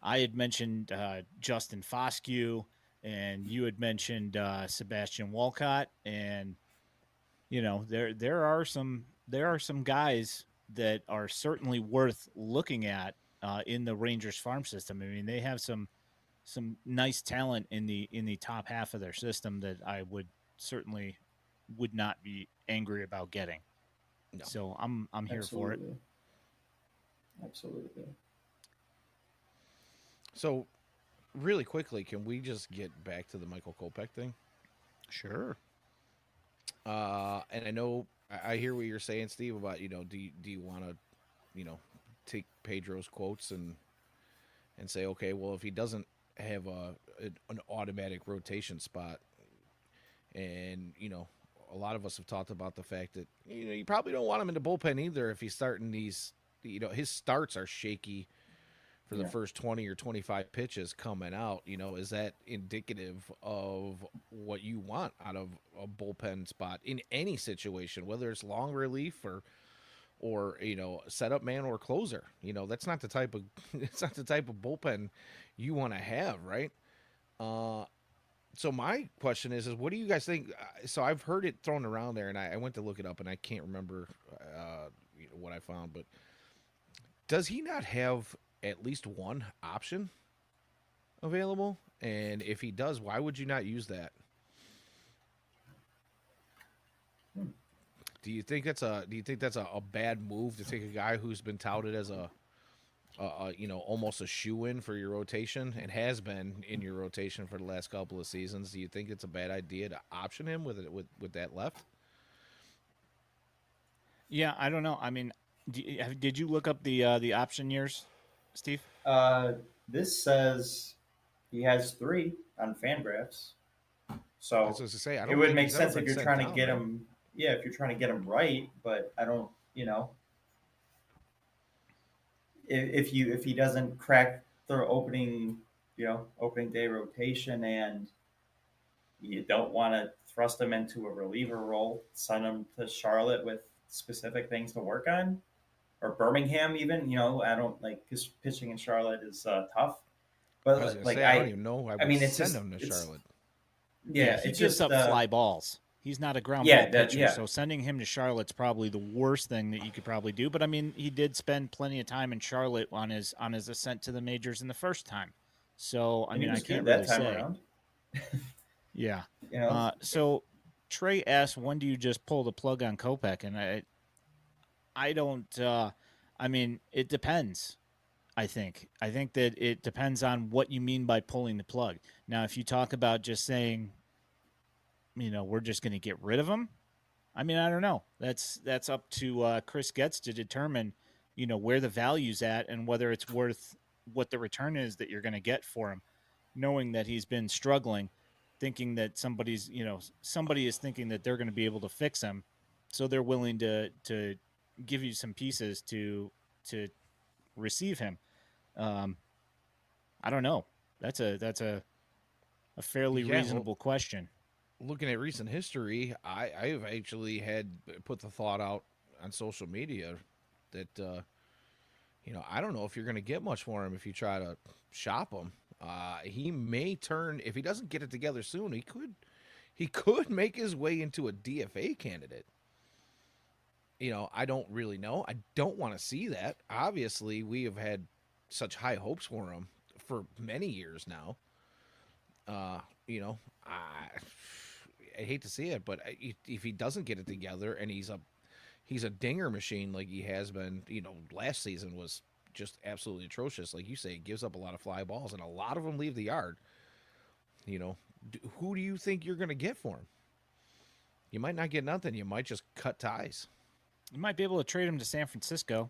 Speaker 1: I had mentioned Justin Foscue, and you had mentioned Sebastian Walcott, and there are some guys that are certainly worth looking at in the Rangers farm system. I mean, they have some nice talent in the top half of their system that I would not be angry about getting.
Speaker 2: No.
Speaker 1: So I'm here for it.
Speaker 3: Absolutely.
Speaker 2: So, really quickly, can we just get back to the Michael Kopech thing?
Speaker 1: Sure.
Speaker 2: And I know I hear what you're saying, Steve, about do you want to take Pedro's quotes and say, okay, well, if he doesn't have an automatic rotation spot, and a lot of us have talked about the fact that you probably don't want him in the bullpen either if he's starting these. His starts are shaky for the first 20 or 25 pitches coming out. Is that indicative of what you want out of a bullpen spot in any situation, whether it's long relief or setup man or closer? That's not the type of it's not the type of bullpen you want to have, right? So my question is what do you guys think? So I've heard it thrown around there, and I went to look it up, and I can't remember what I found, but does he not have at least one option available? And if he does, why would you not use that? Do you think that's a bad move to take a guy who's been touted as a almost a shoe-in for your rotation and has been in your rotation for the last couple of seasons? Do you think it's a bad idea to option him with that left?
Speaker 1: Yeah, I don't know. I mean, did you look up the option years, Steve?
Speaker 3: This says he has 3 on Fangraphs, so
Speaker 2: That's what I say. I don't
Speaker 3: it would
Speaker 2: think
Speaker 3: make
Speaker 2: he's ever
Speaker 3: sense if
Speaker 2: been
Speaker 3: you're
Speaker 2: sent
Speaker 3: trying to
Speaker 2: down,
Speaker 3: get
Speaker 2: right?
Speaker 3: him. Yeah, if you're trying to get him right, but I don't. If he doesn't crack the opening day rotation, and you don't want to thrust him into a reliever role, send him to Charlotte with specific things to work on, or Birmingham even. I don't like because pitching in Charlotte is tough.
Speaker 2: I was
Speaker 3: But
Speaker 2: gonna
Speaker 3: like
Speaker 2: say I don't even know I would
Speaker 3: mean, it's
Speaker 2: send
Speaker 3: just
Speaker 2: him to Charlotte.
Speaker 3: yeah,
Speaker 1: He
Speaker 3: it's
Speaker 1: gives
Speaker 3: just
Speaker 1: up fly balls. He's not a ground
Speaker 3: yeah,
Speaker 1: ball pitcher,
Speaker 3: yeah.
Speaker 1: so sending him to Charlotte's probably the worst thing that you could probably do. But I mean, he did spend plenty of time in Charlotte on his ascent to the majors in the first time. So I
Speaker 3: And he
Speaker 1: mean, I
Speaker 3: was
Speaker 1: can't
Speaker 3: good
Speaker 1: really
Speaker 3: that time
Speaker 1: say.
Speaker 3: around.
Speaker 1: Yeah.
Speaker 3: You know,
Speaker 1: So Trey asked, when do you just pull the plug on Kopech? And I don't. I mean, it depends. I think that it depends on what you mean by pulling the plug. Now, if you talk about just saying, we're just going to get rid of him. I mean, I don't know. That's up to Chris Getz to determine, where the value's at and whether it's worth what the return is that you're going to get for him, knowing that he's been struggling, thinking that somebody is thinking that they're going to be able to fix him, so they're willing to give you some pieces to receive him. I don't know. That's a fairly reasonable question.
Speaker 2: Looking at recent history, I've actually had put the thought out on social media that I don't know if you're going to get much for him if you try to shop him. He may turn, if he doesn't get it together soon, he could make his way into a DFA candidate. I don't really know. I don't want to see that. Obviously, we have had such high hopes for him for many years now. You know, I hate to see it, but if he doesn't get it together and he's a dinger machine like he has been, you know, last season was just absolutely atrocious. Like you say, he gives up a lot of fly balls and a lot of them leave the yard. You know, who do you think you're going to get for him? You might not get nothing. You might just cut ties.
Speaker 1: You might be able to trade him to San Francisco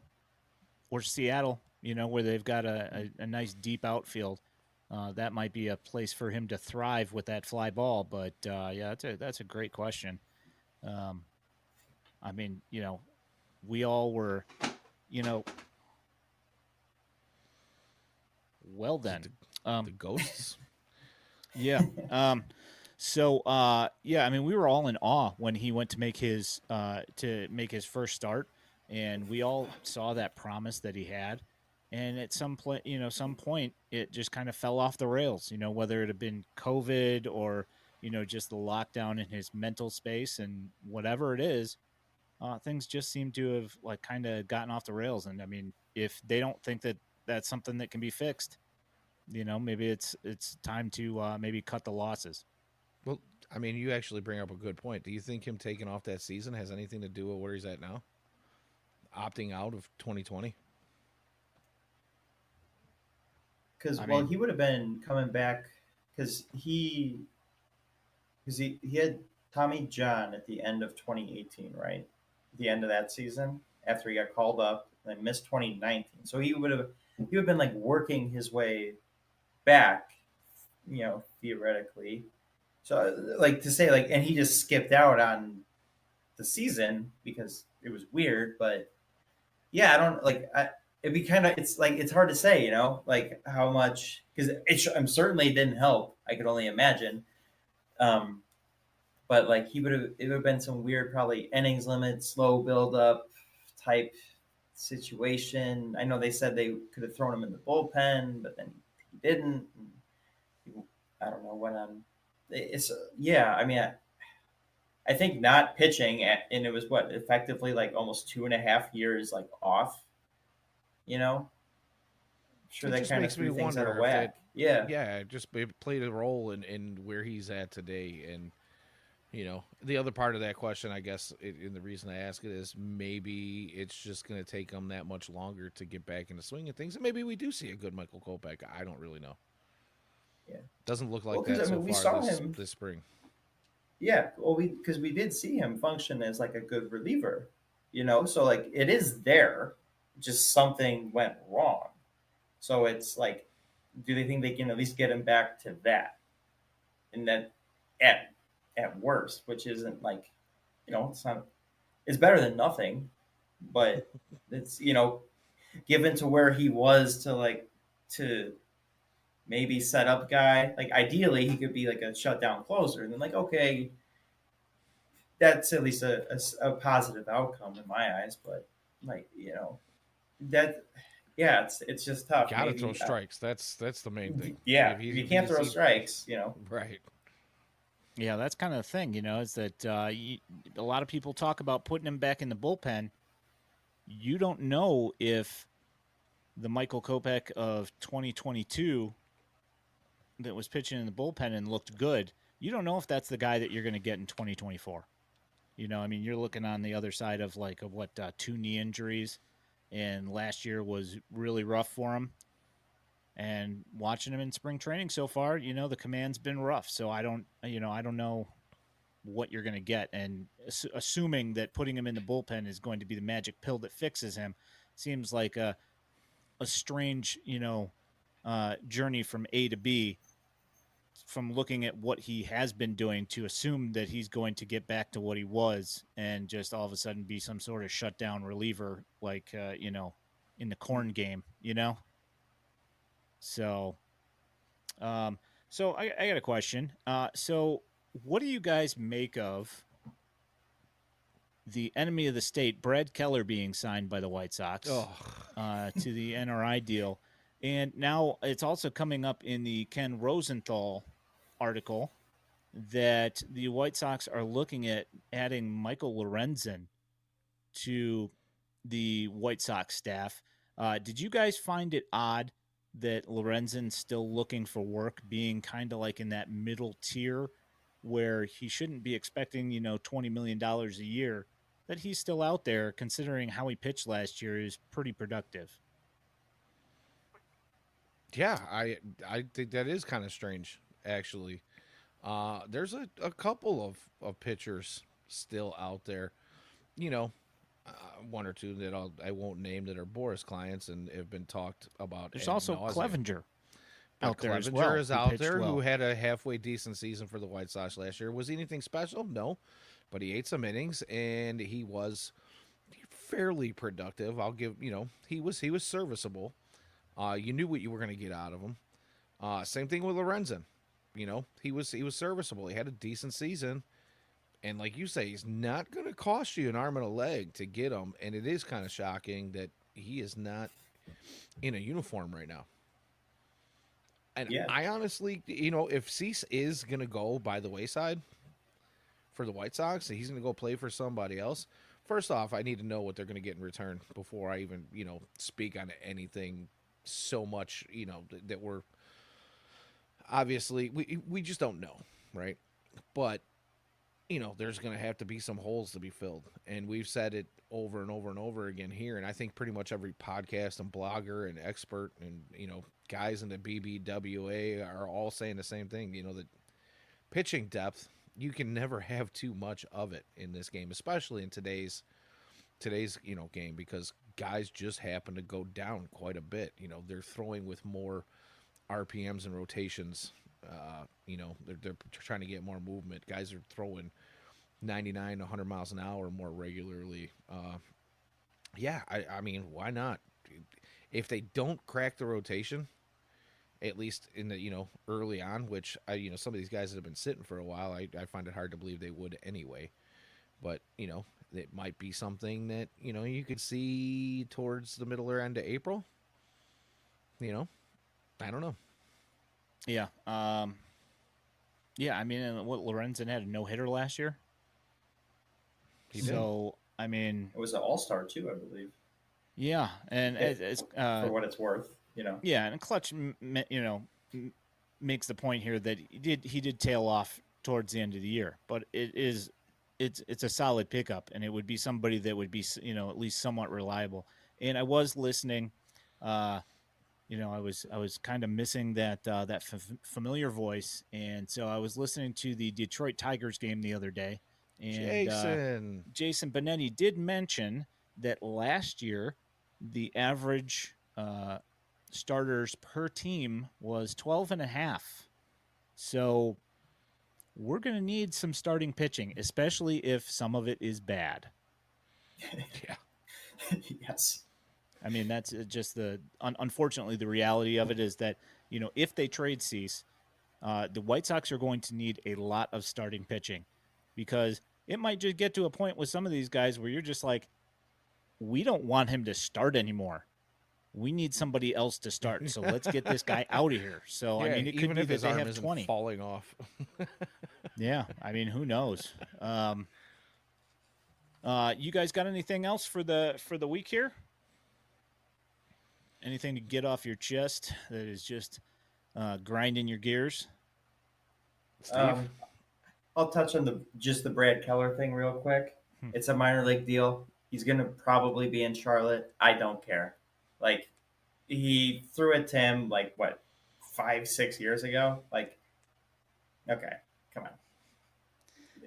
Speaker 1: or Seattle, you know, where they've got a nice deep outfield. That might be a place for him to thrive with that fly ball. But yeah, that's a great question. Um, I mean, you know, we all were, you know, well then.
Speaker 2: The ghosts.
Speaker 1: Yeah. So yeah, I mean, we were all in awe when he went to make his first start, and we all saw that promise that he had. And at some point, some point, it just kind of fell off the rails. You know, whether it had been COVID or just the lockdown in his mental space and whatever it is, things just seem to have like kind of gotten off the rails. And I mean, if they don't think that that's something that can be fixed, maybe it's time to maybe cut the losses.
Speaker 2: Well, I mean, you actually bring up a good point. Do you think him taking off that season has anything to do with where he's at now? Opting out of 2020?
Speaker 3: Because
Speaker 1: I
Speaker 3: well,
Speaker 1: mean,
Speaker 3: he would have been coming back because he had Tommy John at the end of 2018, right? The end of that season after he got called up and missed 2019. So he would have been like working his way back, theoretically. So like to say like, and he just skipped out on the season because it was weird. But yeah, I don't like. It'd be kind of it's hard to say, like how much because I'm certainly didn't help. I could only imagine. Um, but like it would have been some weird probably innings limit, slow build up type situation. I know they said they could have thrown him in the bullpen, but then he didn't. And he, I don't know, went on. It's yeah. I mean, I think not pitching, and it was what effectively like almost 2.5 years like off. I'm sure
Speaker 2: It
Speaker 3: that
Speaker 2: just
Speaker 3: kind of
Speaker 2: makes me
Speaker 3: threw things out of
Speaker 2: wonder if
Speaker 3: whack. Yeah,
Speaker 2: it played a role in where he's at today. And, you know, the other part of that question, I guess, and the reason I ask it is maybe it's just going to take him that much longer to get back into swing of things. And maybe we do see a good Michael Kopech. I don't really know.
Speaker 3: yeah.
Speaker 2: Doesn't look
Speaker 3: Well,
Speaker 2: like
Speaker 3: because
Speaker 2: that
Speaker 3: I
Speaker 2: so
Speaker 3: mean, we
Speaker 2: far
Speaker 3: saw him.
Speaker 2: this spring.
Speaker 3: Yeah, well, we did see him function as like a good reliever, So like it is there, just something went wrong. So it's like, do they think they can at least get him back to that? And then at at worst, which isn't like, it's not. It's better than nothing, but it's given to where he was to like to maybe set up guy. Like ideally, he could be like a shutdown closer, and then like okay, that's at least a positive outcome in my eyes. But like that, yeah, it's just tough.
Speaker 2: Got to throw
Speaker 3: Maybe
Speaker 2: strikes. That's the main thing.
Speaker 3: yeah, if you
Speaker 2: If
Speaker 3: can't
Speaker 2: he's
Speaker 3: throw strikes,
Speaker 2: right.
Speaker 1: yeah, that's kind of the thing, is that a lot of people talk about putting him back in the bullpen. You don't know if the Michael Kopech of 2022 that was pitching in the bullpen and looked good, you don't know if that's the guy that you're going to get in 2024. I mean, you're looking on the other side of like two knee injuries, and last year was really rough for him. And watching him in spring training so far, the command's been rough. So I don't know what you're going to get. And assuming that putting him in the bullpen is going to be the magic pill that fixes him seems like a strange, journey from A to B from looking at what he has been doing to assume that he's going to get back to what he was and just all of a sudden be some sort of shutdown reliever, like, in the corn game. So, I got a question. So what do you guys make of the enemy of the state, Brad Keller, being signed by the White Sox
Speaker 2: Oh,
Speaker 1: to the NRI deal? And now it's also coming up in the Ken Rosenthal article that the White Sox are looking at adding Michael Lorenzen to the White Sox staff. Did you guys find it odd that Lorenzen's still looking for work, being kind of like in that middle tier where he shouldn't be expecting, $20 million a year, that he's still out there considering how he pitched last year is pretty productive.
Speaker 2: Yeah, I think that is kind of strange, actually. There's a couple of pitchers still out there, you know, uh, one or two that I won't name that are Boris clients and have been talked about
Speaker 1: There's
Speaker 2: ad
Speaker 1: also
Speaker 2: nauseum.
Speaker 1: Clevenger
Speaker 2: But
Speaker 1: out there as
Speaker 2: Clevenger
Speaker 1: well,
Speaker 2: is
Speaker 1: who
Speaker 2: out
Speaker 1: pitched
Speaker 2: there, who
Speaker 1: well.
Speaker 2: had a halfway decent season for the White Sox last year. Was he anything special? No, but he ate some innings and he was fairly productive. I'll give he was serviceable. You knew what you were going to get out of him. Same thing with Lorenzen. He was serviceable. He had a decent season, and like you say, he's not going to cost you an arm and a leg to get him. And it is kind of shocking that he is not in a uniform right now. And
Speaker 3: Yeah.
Speaker 2: I honestly, if Cease is going to go by the wayside for the White Sox, he's going to go play for somebody else. First off, I need to know what they're going to get in return before I even, speak on anything so much, that we're obviously we just don't know, right? But there's going to have to be some holes to be filled, and we've said it over and over and over again here. And I think pretty much every podcast and blogger and expert and guys in the BBWA are all saying the same thing. That pitching depth, you can never have too much of it in this game, especially in today's game, because guys just happen to go down quite a bit. They're throwing with more RPMs and rotations. They're trying to get more movement. Guys are throwing 99 to 100 miles an hour more regularly. Yeah, I mean, why not? If they don't crack the rotation, at least in the early on, which some of these guys that have been sitting for a while, I find it hard to believe they would anyway. But it might be something that you could see towards the middle or end of April. I don't know.
Speaker 1: Yeah. Yeah, I mean, and what Lorenzen had a no-hitter last year.
Speaker 2: He did.
Speaker 1: So, I mean,
Speaker 3: It was an all-star too, I believe.
Speaker 1: yeah, and it's
Speaker 3: For what it's worth,
Speaker 1: yeah, and Clutch, makes the point here that he did tail off towards the end of the year, but it's a solid pickup, and it would be somebody that would be at least somewhat reliable. And I was listening. I was kind of missing that familiar voice, and so I was listening to the Detroit Tigers game the other day, and Jason Benetti did mention that last year the average starters per team was 12 and a half. So we're going to need some starting pitching, especially if some of it is bad.
Speaker 2: Yeah.
Speaker 3: Yes.
Speaker 1: I mean, that's just unfortunately, the reality of it is that, if they trade Cease, the White Sox are going to need a lot of starting pitching, because it might just get to a point with some of these guys where you're just like, we don't want him to start anymore. We need somebody else to start. So let's get this guy out of here. So,
Speaker 2: Yeah,
Speaker 1: I mean, it could be
Speaker 2: if
Speaker 1: that
Speaker 2: his
Speaker 1: they
Speaker 2: arm
Speaker 1: have
Speaker 2: isn't
Speaker 1: 20.
Speaker 2: falling off.
Speaker 1: Yeah. I mean, who knows? You guys got anything else for the week here? Anything to get off your chest that is just grinding your gears?
Speaker 2: Steve?
Speaker 3: I'll touch on the Brad Keller thing real quick. It's a minor league deal. He's gonna probably be in Charlotte. I don't care. Like, he threw it to him like what, 5-6 years ago. Like, okay, come on.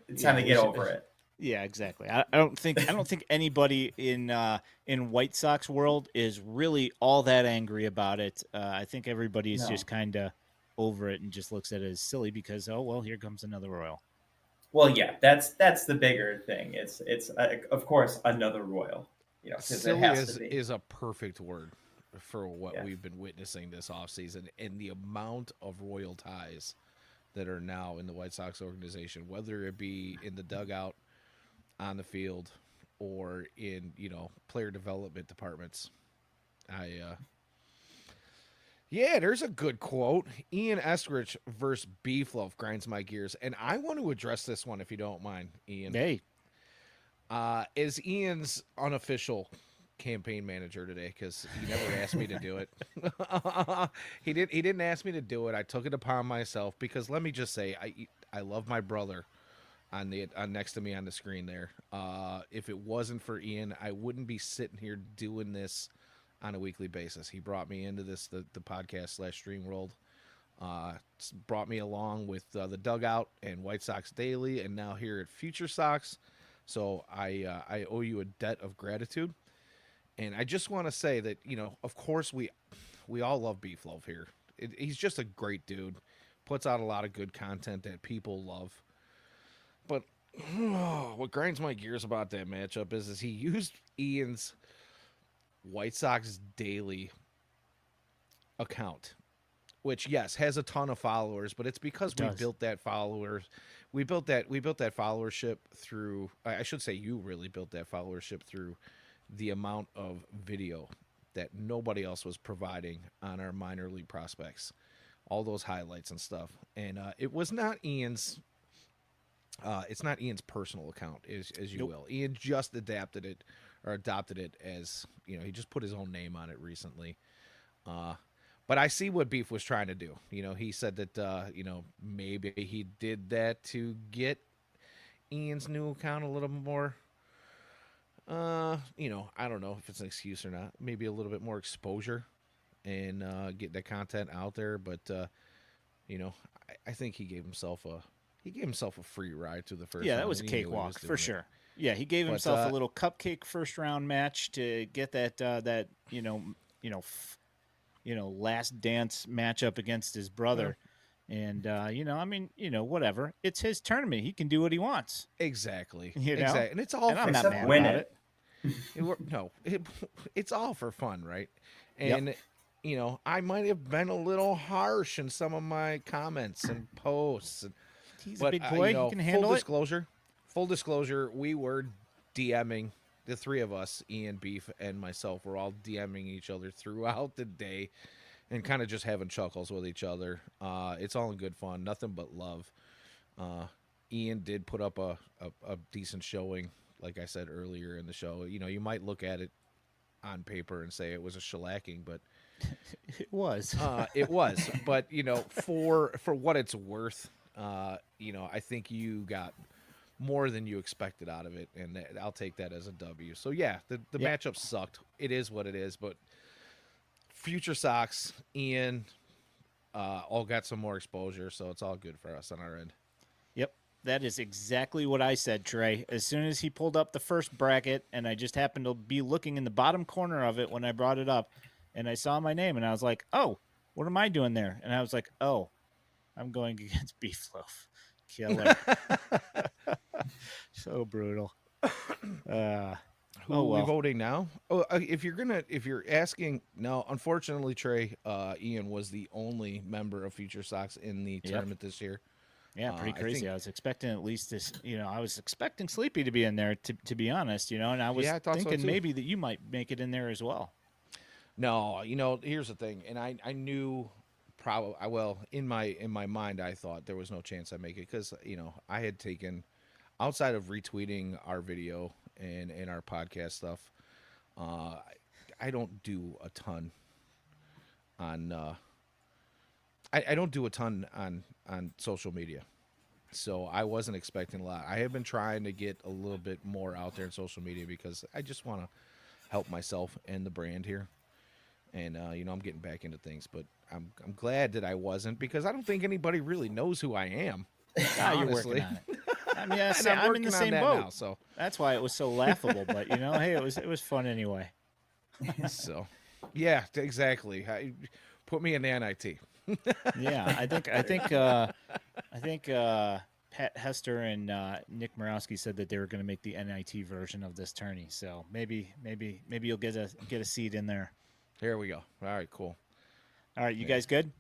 Speaker 3: It's time to get over it.
Speaker 1: Yeah, exactly. I don't think anybody in White Sox world is really all that angry about it. I think everybody's just kind of over it and just looks at it as silly because, oh well, here comes another Royal.
Speaker 3: Well, yeah, that's the bigger thing. It's of course another Royal.
Speaker 2: Silly is a perfect word for what we've been witnessing this offseason, and the amount of Royal ties that are now in the White Sox organization, whether it be in the dugout, on the field, or in player development departments. There's a good quote. Ian Eskridge versus Beefloaf grinds my gears, and I want to address this one if you don't mind, Ian.
Speaker 1: Hey,
Speaker 2: As Ian's unofficial campaign manager today because he never asked me to do it. He didn't ask me to do it. I took it upon myself because let me just say I love my brother on next to me on the screen there. If it wasn't for Ian, I wouldn't be sitting here doing this on a weekly basis. He brought me into the podcast / stream world. Brought me along with the Dugout and White Sox Daily, and now here at FutureSox. So I owe you a debt of gratitude. And I just want to say that, of course we all love Beef Loaf here. He's just a great dude. Puts out a lot of good content that people love. But what grinds my gears about that matchup is he used Ian's White Sox Daily account, which yes has a ton of followers, but it's because we built that followers. We built that followership through. I should say you really built that followership through the amount of video that nobody else was providing on our minor league prospects, all those highlights and stuff. And it was not Ian's. It's not Ian's personal account, as you will. Ian just adopted it as, he just put his own name on it recently. But I see what Beef was trying to do. He said that, maybe he did that to get Ian's new account a little more, I don't know if it's an excuse or not. Maybe a little bit more exposure and get that content out there. But, I think he gave himself a free ride through the first round.
Speaker 1: Yeah, that was a cakewalk for sure. Yeah, he gave himself a little cupcake first round match to get that last dance matchup against his brother. Yeah. And whatever. It's his tournament. He can do what he wants.
Speaker 2: Exactly.
Speaker 1: Exactly.
Speaker 2: And it's all
Speaker 1: I'm not mad
Speaker 3: win
Speaker 1: about
Speaker 3: it.
Speaker 2: It's all for fun, right? And I might have been a little harsh in some of my comments and posts.
Speaker 1: He's a big boy. He can handle it.
Speaker 2: Full disclosure, we were DMing, the three of us, Ian, Beef, and myself, were all DMing each other throughout the day and kind of just having chuckles with each other. It's all in good fun, nothing but love. Ian did put up a decent showing, like I said earlier in the show. You might look at it on paper and say it was a shellacking, but
Speaker 1: it was.
Speaker 2: It was. But, for what it's worth, I think you got more than you expected out of it, and I'll take that as a W. So yeah, the matchup sucked. It is what it is, but FutureSox, Ian, all got some more exposure, so it's all good for us on our end.
Speaker 1: Yep, that is exactly what I said, Trey. As soon as he pulled up the first bracket, and I just happened to be looking in the bottom corner of it when I brought it up, and I saw my name, and I was like, oh, what am I doing there? And I was like, oh, I'm going against Beef Loaf. Killer. So brutal.
Speaker 2: Who are we voting now? Oh, if you're asking, no, unfortunately, Trey, Ian was the only member of FutureSox in the tournament this year.
Speaker 1: Yeah, pretty crazy. I was expecting at least this, I was expecting Sleepy to be in there, to be honest, and I was thinking maybe that you might make it in there as well.
Speaker 2: No, here's the thing, and I knew in my mind, I thought there was no chance I'd make it because, I had taken, outside of retweeting our video and our podcast stuff, I don't do a ton on, I don't do a ton on social media. So I wasn't expecting a lot. I have been trying to get a little bit more out there in social media because I just want to help myself and the brand here. And, I'm getting back into things, but I'm glad that I wasn't because I don't think anybody really knows who I am.
Speaker 1: You're working on it. I mean, I'm in the same boat.
Speaker 2: Now, so
Speaker 1: that's why it was so laughable. But hey, it was fun anyway.
Speaker 2: So, yeah, exactly. Put me in the NIT.
Speaker 1: Yeah, I think Pat Hester and Nick Morawski said that they were going to make the NIT version of this tourney. So maybe you'll get a seat in there.
Speaker 2: There we go. All right, cool.
Speaker 1: All right, you guys good?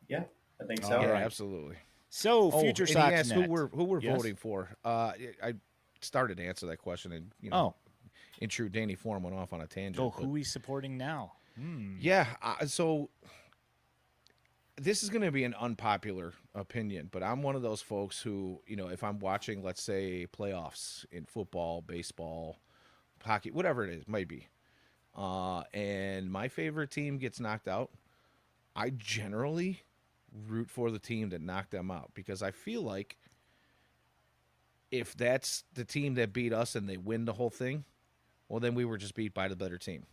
Speaker 3: Yeah, I think so.
Speaker 2: Yeah,
Speaker 3: right.
Speaker 2: Absolutely.
Speaker 1: So FutureSox
Speaker 2: asked who we're voting for. I started to answer that question, and in true Danny form, went off on a tangent.
Speaker 1: Oh, who are we supporting now?
Speaker 2: Yeah, so this is going to be an unpopular opinion, but I'm one of those folks who, if I'm watching, let's say, playoffs in football, baseball, hockey, whatever it is, might be. And my favorite team gets knocked out, I generally root for the team that knocked them out because I feel like if that's the team that beat us and they win the whole thing, well, then we were just beat by the better team.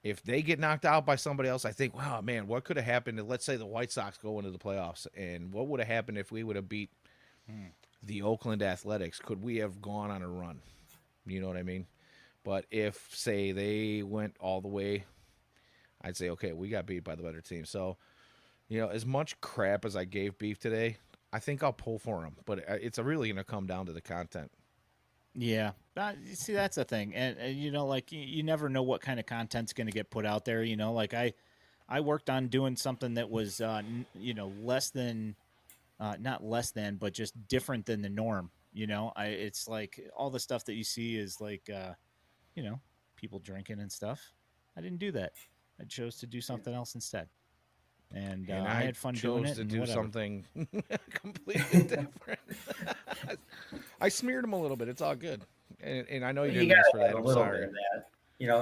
Speaker 2: If they get knocked out by somebody else, I think, wow, man, what could have happened? Let's say the White Sox go into the playoffs, and what would have happened if we would have beat the Oakland Athletics? Could we have gone on a run? You know what I mean? But if, say, they went all the way, I'd say, okay, we got beat by the better team. So, as much crap as I gave Beef today, I think I'll pull for him. But it's really going to come down to the content.
Speaker 1: Yeah, you see, that's the thing, and like you never know what kind of content's going to get put out there. Like I worked on doing something that was less than, not less than, but just different than the norm. It's like all the stuff that you see is like people drinking and stuff. I didn't do that. I chose to do something else instead, and
Speaker 2: And
Speaker 1: I
Speaker 2: I
Speaker 1: had fun doing
Speaker 2: chose
Speaker 1: it.
Speaker 2: to
Speaker 1: And
Speaker 2: do
Speaker 1: whatever.
Speaker 2: something completely different. I smeared him a little bit. It's all good. And I know you
Speaker 3: You
Speaker 2: didn't ask for
Speaker 3: gotta
Speaker 2: that.
Speaker 3: have a
Speaker 2: I'm
Speaker 3: little
Speaker 2: sorry.
Speaker 3: bit of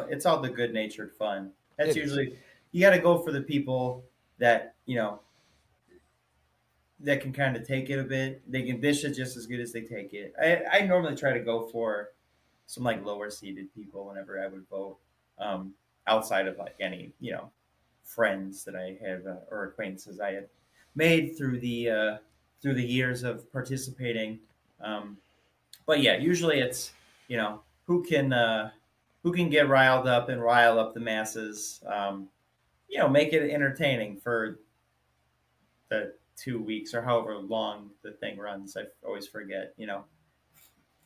Speaker 3: that. It's all the good natured fun. That's
Speaker 2: It is.
Speaker 3: usually you got to go for the people that that can kind of take it a bit. They can dish it just as good as they take it. I normally try to go for some like lower seated people whenever I would vote, um, outside of like any friends that I have or acquaintances I had made through the years of participating. Um, but yeah, usually it's you know who can uh, who can get riled up and rile up the masses. Make it entertaining for the 2 weeks or however long the thing runs. I always forget. I'm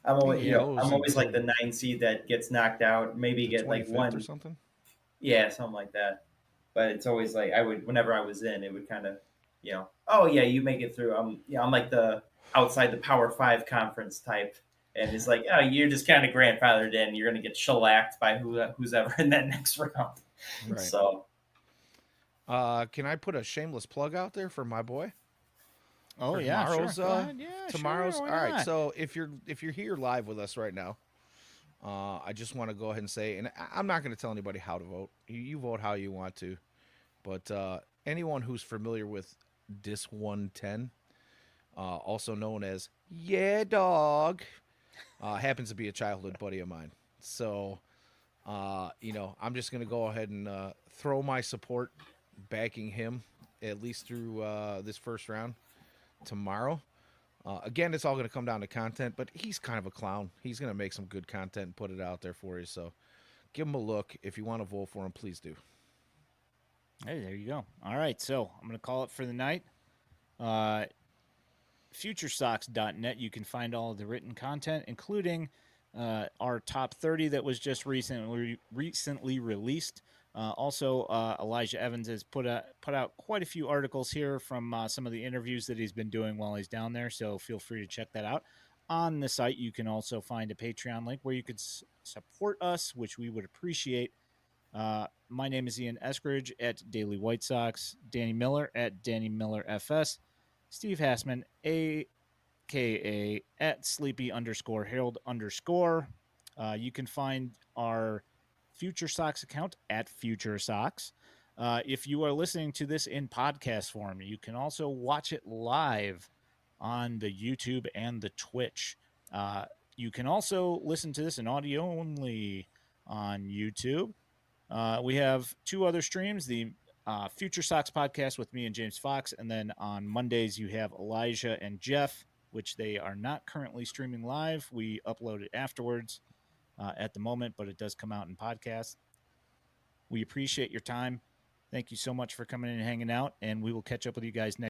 Speaker 2: I think
Speaker 3: always
Speaker 2: it goes
Speaker 3: I'm always like
Speaker 2: until
Speaker 3: the 9 seed that gets knocked out. Maybe
Speaker 2: the
Speaker 3: get like
Speaker 2: 25th or
Speaker 3: one,
Speaker 2: something.
Speaker 3: yeah, something like that. But it's always like I would whenever I was in, it would kind of, oh yeah, you make it through. I'm like the outside the Power Five conference type, and it's like, oh, you're just kind of grandfathered in. You're gonna get shellacked by who's ever in that next round.
Speaker 2: Right.
Speaker 3: So
Speaker 2: Can I put a shameless plug out there for my boy?
Speaker 1: Oh
Speaker 2: For
Speaker 1: yeah, sure.
Speaker 2: tomorrow's
Speaker 1: Go ahead. Yeah,
Speaker 2: tomorrow's
Speaker 1: sure.
Speaker 2: all
Speaker 1: Why
Speaker 2: right.
Speaker 1: not?
Speaker 2: So if you're here live with us right now, I just want to go ahead and say, and I'm not going to tell anybody how to vote. You vote how you want to, but anyone who's familiar with Dis 110, also known as Yeah Dog, happens to be a childhood buddy of mine. So, I'm just going to go ahead and throw my support backing him at least through this first round tomorrow. Again, it's all going to come down to content, but he's kind of a clown. He's going to make some good content and put it out there for you. So give him a look. If you want to vote for him, please do.
Speaker 1: Hey, there you go. All right, so I'm going to call it for the night. FutureSox.net. You can find all of the written content, including our top 30 that was just recently released. Also, Elijah Evans has put out quite a few articles here from some of the interviews that he's been doing while he's down there. So feel free to check that out. On the site, you can also find a Patreon link where you could support us, which we would appreciate. My name is Ian Eskridge at Daily White Sox, Danny Miller at Danny Miller FS, Steve Hasman, a.k.a. at sleepy_Harold_. You can find our Future Sox account at Future Sox. If you are listening to this in podcast form, you can also watch it live on the YouTube and the Twitch. You can also listen to this in audio only on YouTube. We have two other streams, the Future Sox podcast with me and James Fox, and then on Mondays you have Elijah and Jeff, which they are not currently streaming live. We upload it afterwards at the moment, but it does come out in podcast. We appreciate your time. Thank you so much for coming in and hanging out, and we will catch up with you guys next